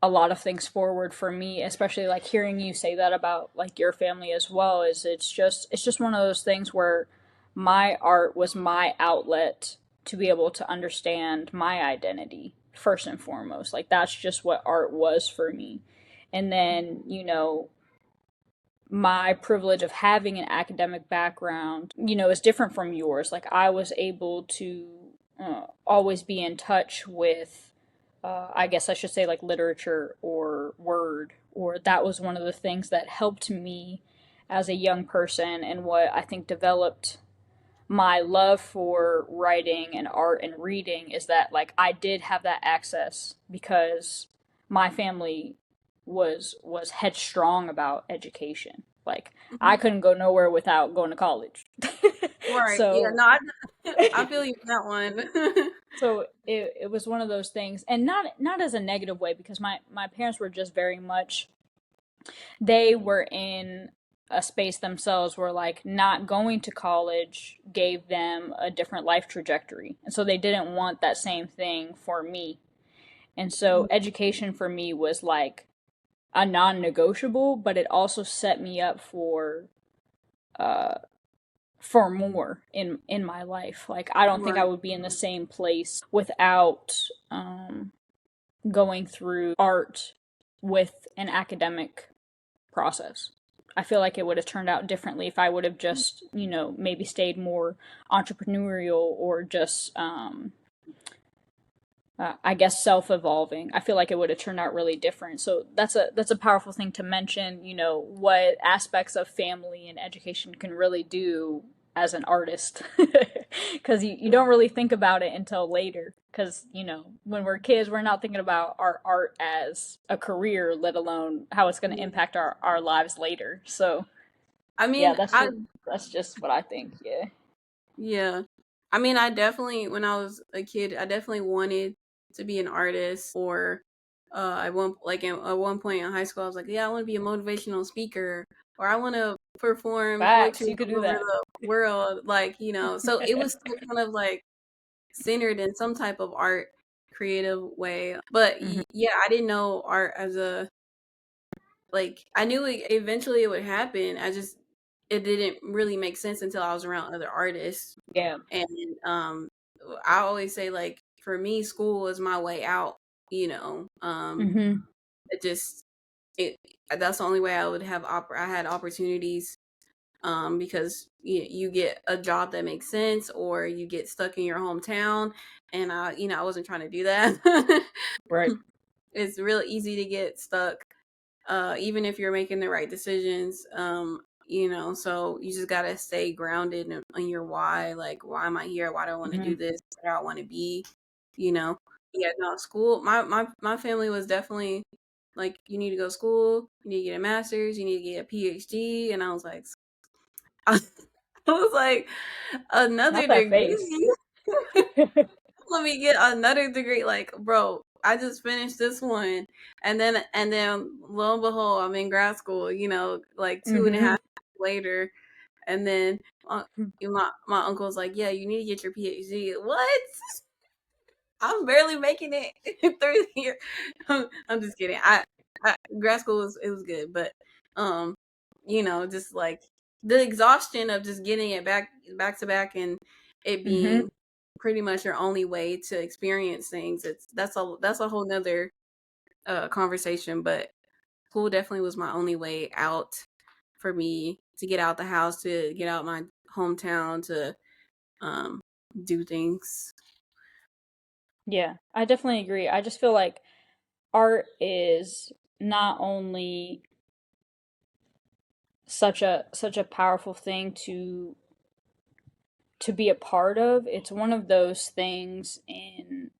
[SPEAKER 1] a lot of things forward for me, especially like hearing you say that about like your family as well. Is it's just one of those things where my art was my outlet to be able to understand my identity first and foremost. Like that's just what art was for me. And then, my privilege of having an academic background, is different from yours. Like I was able to always be in touch with I guess I should say like literature or word, or that was one of the things that helped me as a young person and what I think developed my love for writing and art and reading is that like I did have that access because my family was headstrong about education. Like I
[SPEAKER 2] Mhm.
[SPEAKER 1] couldn't go nowhere without going to college.
[SPEAKER 2] Right. Yeah.
[SPEAKER 1] so
[SPEAKER 2] No, I feel you on that one.
[SPEAKER 1] so it was one of those things, and not as a negative way, because my parents were just very much, they were in a space themselves where like not going to college gave them a different life trajectory, and so they didn't want that same thing for me. And so education for me was like a non-negotiable, but it also set me up uh for more in my life. Like I don't think I
[SPEAKER 2] Right.
[SPEAKER 1] would be in the same place without going through art with an academic process. I feel like it would have turned out differently if I would have just, maybe stayed more entrepreneurial or just, I guess, self-evolving. I feel like it would have turned out really different. So that's a powerful thing to mention. What aspects of family and education can really do as an artist, because you don't really think about it until later. Because when we're kids, we're not thinking about our art as a career, let alone how it's going to impact our lives later. So
[SPEAKER 2] I
[SPEAKER 1] yeah,
[SPEAKER 2] mean,
[SPEAKER 1] that's just what I think. Yeah.
[SPEAKER 2] yeah. I mean, I definitely, when I was a kid, I definitely wanted to be an artist. Or at one point in high school, I was like, yeah, I want to be a motivational speaker, or I want to perform
[SPEAKER 1] Facts.
[SPEAKER 2] poetry
[SPEAKER 1] You could do
[SPEAKER 2] all over
[SPEAKER 1] that.
[SPEAKER 2] the world. Like, so it was still kind of like centered in some type of art creative way. But
[SPEAKER 1] hmm
[SPEAKER 2] yeah, I didn't know art as I knew eventually it would happen. It didn't really make sense until I was around other artists.
[SPEAKER 1] Yeah.
[SPEAKER 2] And I always say, like, for me, school was my way out. You know,
[SPEAKER 1] hmm
[SPEAKER 2] it just it that's the only way I would have I had opportunities. Because you get a job that makes sense, or you get stuck in your hometown, and I wasn't trying to do that.
[SPEAKER 1] Right.
[SPEAKER 2] It's real easy to get stuck, even if you're making the right decisions. So you just gotta stay grounded in your why. Like, why am I here? Why do I want to do
[SPEAKER 1] hmm
[SPEAKER 2] this? Where do I want to be? You know. Yeah, no, school. My family was definitely like, you need to go to school. You need to get a master's. You need to get a PhD. And I was like, I was like, another
[SPEAKER 1] Not that face.
[SPEAKER 2] degree? Let me get another degree. Like, bro, I just finished this one, and then lo and behold, I'm in grad school. Like two and a
[SPEAKER 1] hmm
[SPEAKER 2] half later, and then my uncle's like, "Yeah, you need to get your PhD." What? I'm barely making it through here. I'm just kidding. Grad school was good, but um, just like the exhaustion of just getting it back to back, and it
[SPEAKER 1] hmm
[SPEAKER 2] being pretty much your only way to experience things. That's a whole nother conversation. But school definitely was my only way out for me to get out the house, to get out my hometown, to um do things.
[SPEAKER 1] Yeah, I definitely agree. I just feel like art is not only such a powerful thing to be a part of, it's one of those things in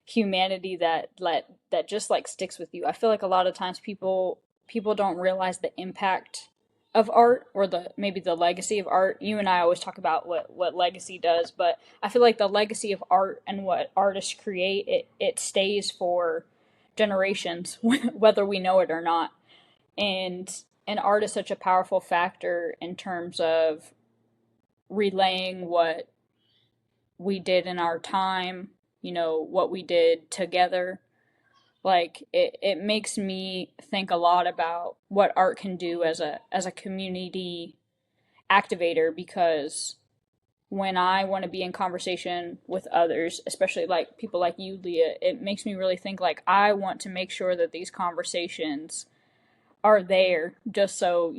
[SPEAKER 1] humanity that just like sticks with you. I feel like a lot of times people don't realize the impact of art, or the maybe the legacy of art. You and I always talk about what legacy does, but I feel like the legacy of art and what artists create, it stays for generations whether we know it or not. And art is such a powerful factor in terms of relaying what we did in our time, what we did together. Like it makes me think a lot about what art can do as a community activator, because when I want to be in conversation with others, especially like people like you, Leah, it makes me really think like I want to make sure that these conversations are there just so,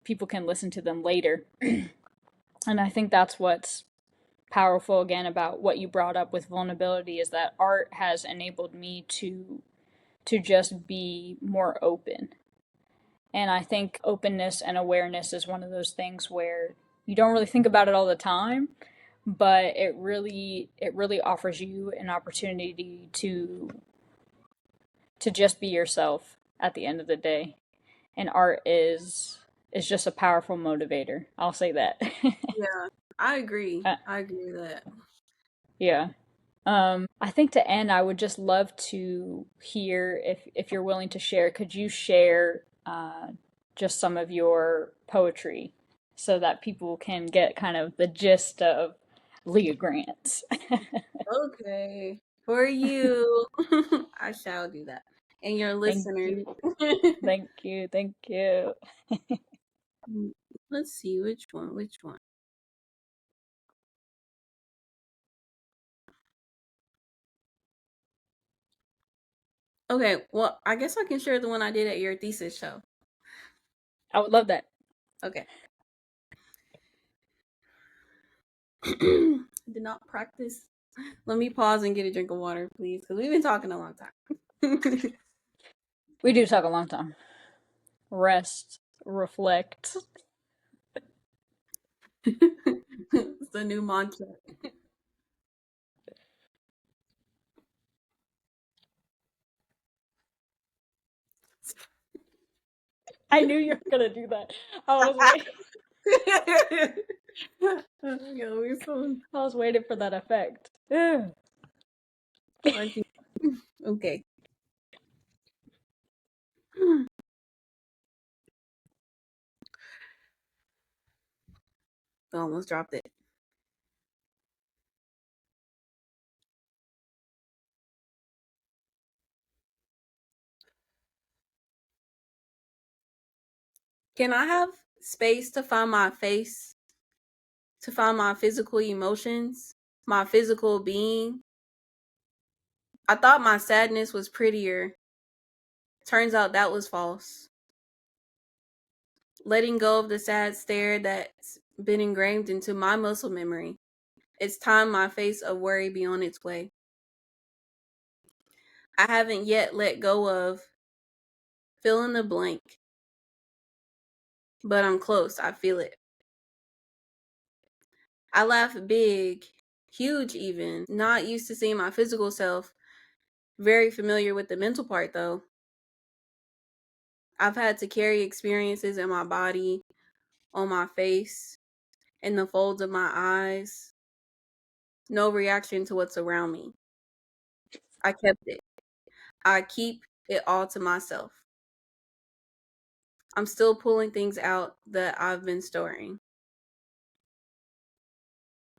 [SPEAKER 1] people can listen to them later. And I think that's what's powerful again about what you brought up with vulnerability, is that art has enabled me to just be more open. And I think openness and awareness is one of those things where you don't really think about it all the time, but it really offers you an opportunity to just be yourself at the end of the day. And art is just a powerful motivator. I'll say that.
[SPEAKER 2] Yeah, I agree.
[SPEAKER 1] uh,
[SPEAKER 2] I agree with that.
[SPEAKER 1] yeah. I think to end, I would just love to hear if you're willing to share. Could you share just some of your poetry so that people can get kind of the gist of Leah Grant?
[SPEAKER 2] Okay. For you, I shall do that. And your
[SPEAKER 1] Thank
[SPEAKER 2] listeners.
[SPEAKER 1] you, thank you, thank you.
[SPEAKER 2] Let's see, which one? Which one? Okay, well, I guess I can share the one I did at your thesis show.
[SPEAKER 1] I would love that.
[SPEAKER 2] Okay. Did not practice. Let me pause and get a drink of water, please, because we've been talking a long time.
[SPEAKER 1] We do talk a long time. Rest, reflect.
[SPEAKER 2] It's the new mantra.
[SPEAKER 1] I knew you were gonna do that. I was waiting. I was waiting for that effect. Ugh.
[SPEAKER 2] Okay. I almost dropped it. Can I have space to find my face, to find my physical emotions, my physical being? I thought my sadness was prettier. Turns out that was false. Letting go of the sad stare that's been engraved into my muscle memory. It's time my face of worry be on its way. I haven't yet let go of fill in the blank, but I'm close. I feel it. I laugh big, huge even. Not used to seeing my physical self. Very familiar with the mental part though. I've had to carry experiences in my body, on my face, in the folds of my eyes. No reaction to what's around me. I kept it. I keep it all to myself. I'm still pulling things out that I've been storing.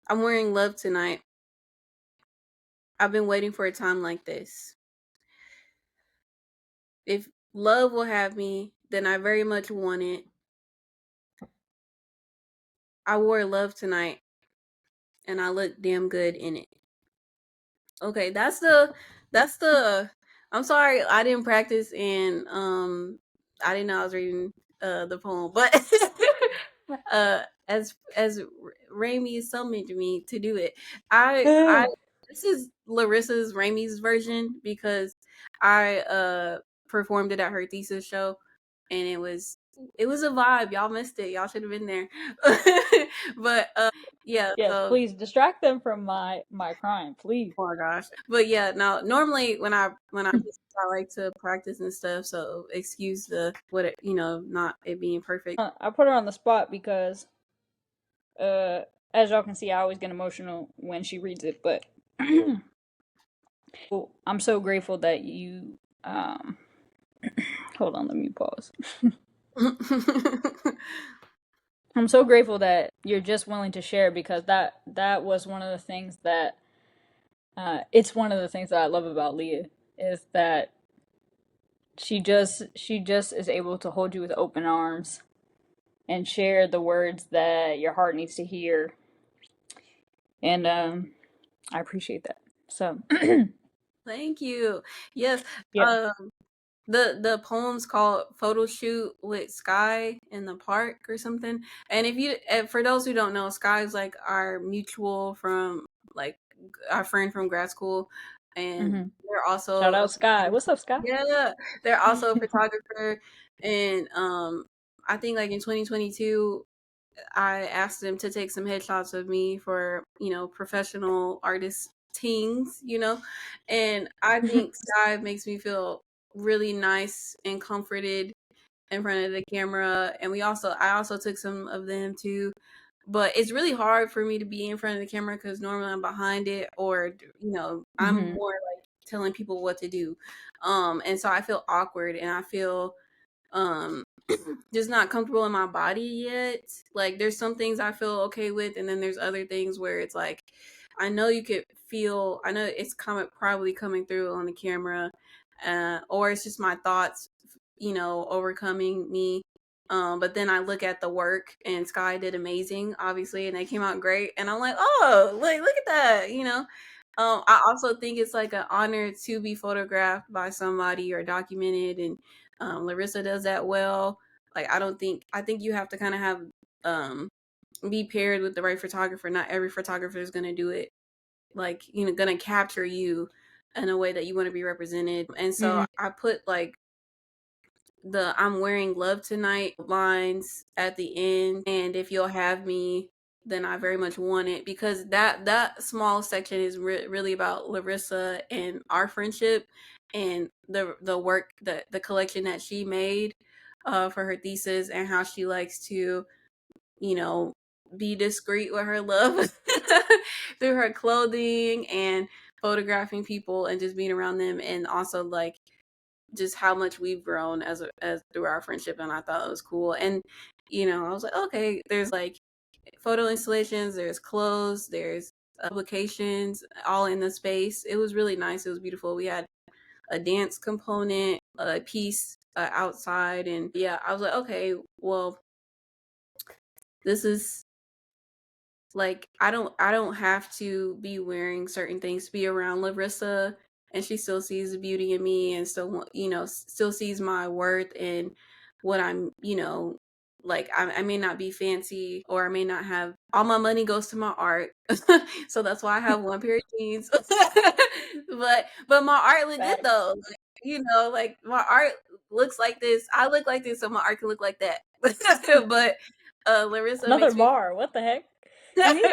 [SPEAKER 2] I'm wearing love tonight. I've been waiting for a time like this. If love will have me, then I very much want it. I wore love tonight and I look damn good in it. Okay, that's the I'm sorry I didn't practice and I didn't know I was reading the poem, but as Raimi summoned me to do it. I
[SPEAKER 1] Ugh.
[SPEAKER 2] this is Larissa's Ramey's version because I performed it at her thesis show, and it was a vibe. Y'all missed it. Y'all should have been there. But yeah,
[SPEAKER 1] Yes,
[SPEAKER 2] so
[SPEAKER 1] please distract them from my crime, please.
[SPEAKER 2] oh my gosh. But yeah, now normally I like to practice and stuff, so excuse the what it, not it being perfect.
[SPEAKER 1] I put her on the spot because, uh, as y'all can see, I always get emotional when she reads it. But I'm so grateful that you. Hold on, let me pause. I'm so grateful that you're just willing to share because that was one of the things that it's one of the things that I love about Leah is that she just is able to hold you with open arms and share the words that your heart needs to hear, and I appreciate that. So
[SPEAKER 2] Thank you. Yes.
[SPEAKER 1] yeah.
[SPEAKER 2] Um the poem's called Photo Shoot with Sky in the Park or something. And if you for those who don't know, Sky is like our mutual from like our friend from grad school, and
[SPEAKER 1] Hmm.
[SPEAKER 2] they're
[SPEAKER 1] Shout
[SPEAKER 2] also a
[SPEAKER 1] out Sky. What's up, Sky?
[SPEAKER 2] yeah, they're also a photographer. And I think like in 2022 I asked them to take some headshots of me for, professional artist things, and I think Sky makes me feel really nice and comforted in front of the camera. And I also took some of them too, but it's really hard for me to be in front of the camera because normally I'm behind it, or I'm
[SPEAKER 1] Hmm.
[SPEAKER 2] more like telling people what to do, and so I feel awkward and I feel um just not comfortable in my body yet. Like there's some things I feel okay with, and then there's other things where it's like I know it's probably coming through on the camera, or it's just my thoughts, overcoming me. But then I look at the work, and Sky did amazing, obviously, and they came out great. And I'm like, oh, like look at that. I also think it's like an honor to be photographed by somebody or documented, and Larissa does that well. Like I think you have to kind of have um be paired with the right photographer. Not every photographer is going to do it, like, going to capture you in a way that you want to be represented. And so
[SPEAKER 1] Hmm.
[SPEAKER 2] I put like the I'm wearing love tonight lines at the end, and if you'll have me, then I very much want it, because that small section is really about Larissa and our friendship, and the work, the collection that she made for her thesis, and how she likes to, you know be discreet with her love through her clothing and photographing people and just being around them, and also like just how much we've grown as through our friendship. And I thought it was cool. And I was like, okay, there's like photo installations, there's clothes, there's publications all in the space. It was really nice. It was beautiful. We had a dance component, a piece outside, and yeah, I was like, okay, well, this is like I don't have to be wearing certain things to be around Larissa, and she still sees the beauty in me, and still still sees my worth and what I'm, like I may not be fancy, or I may not have all my money goes to my art. So that's why I have one pair of jeans. But my art look good
[SPEAKER 1] Facts.
[SPEAKER 2] though. Like, like my art looks like this. I look like this, so my art can look like that. But Larissa
[SPEAKER 1] Another
[SPEAKER 2] makes me
[SPEAKER 1] bar. What the heck? Anything?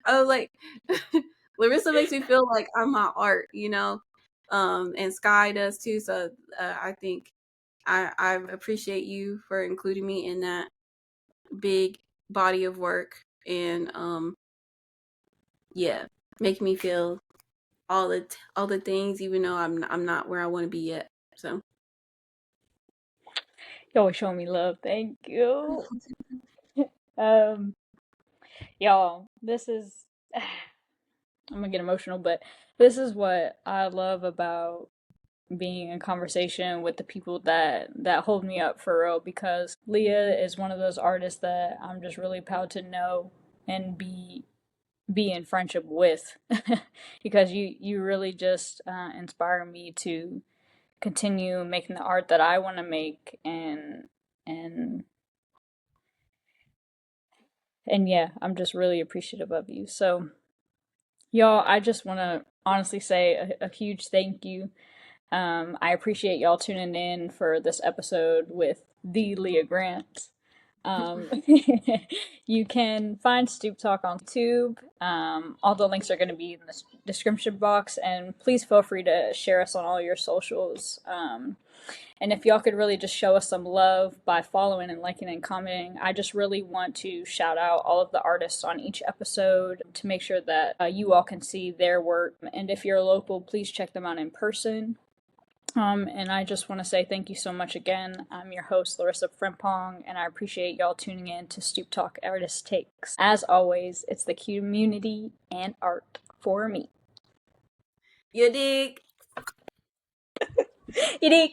[SPEAKER 2] I was like, Larissa makes me feel like I'm my art, and Sky does too. So I think I appreciate you for including me in that big body of work, and yeah, make me feel all the things, even though I'm not where I want to be yet. So
[SPEAKER 1] You always show me love. Thank you. Um, y'all, this is. I'm gonna get emotional, but this is what I love about being in conversation with the people that hold me up for real, because Leah is one of those artists that I'm just really proud to know and be in friendship with because you really just inspire me to continue making the art that I want to make, and and yeah, I'm just really appreciative of you. So Y'all, I just want to honestly say a huge thank you. I appreciate y'all tuning in for this episode with the Leah Grant. Um, you can find Stoop Talk on YouTube. All the links are going to be in the description box, and please feel free to share us on all your socials. And if y'all could really just show us some love by following and liking and commenting, I just really want to shout out all of the artists on each episode to make sure that you all can see their work. And if you're local, please check them out in person. And I just want to say thank you so much again. I'm your host, Larissa Frimpong, and I appreciate y'all tuning in to Stoop Talk Artist Takes. As always, it's the community and art for me.
[SPEAKER 2] You dig?
[SPEAKER 1] You dig?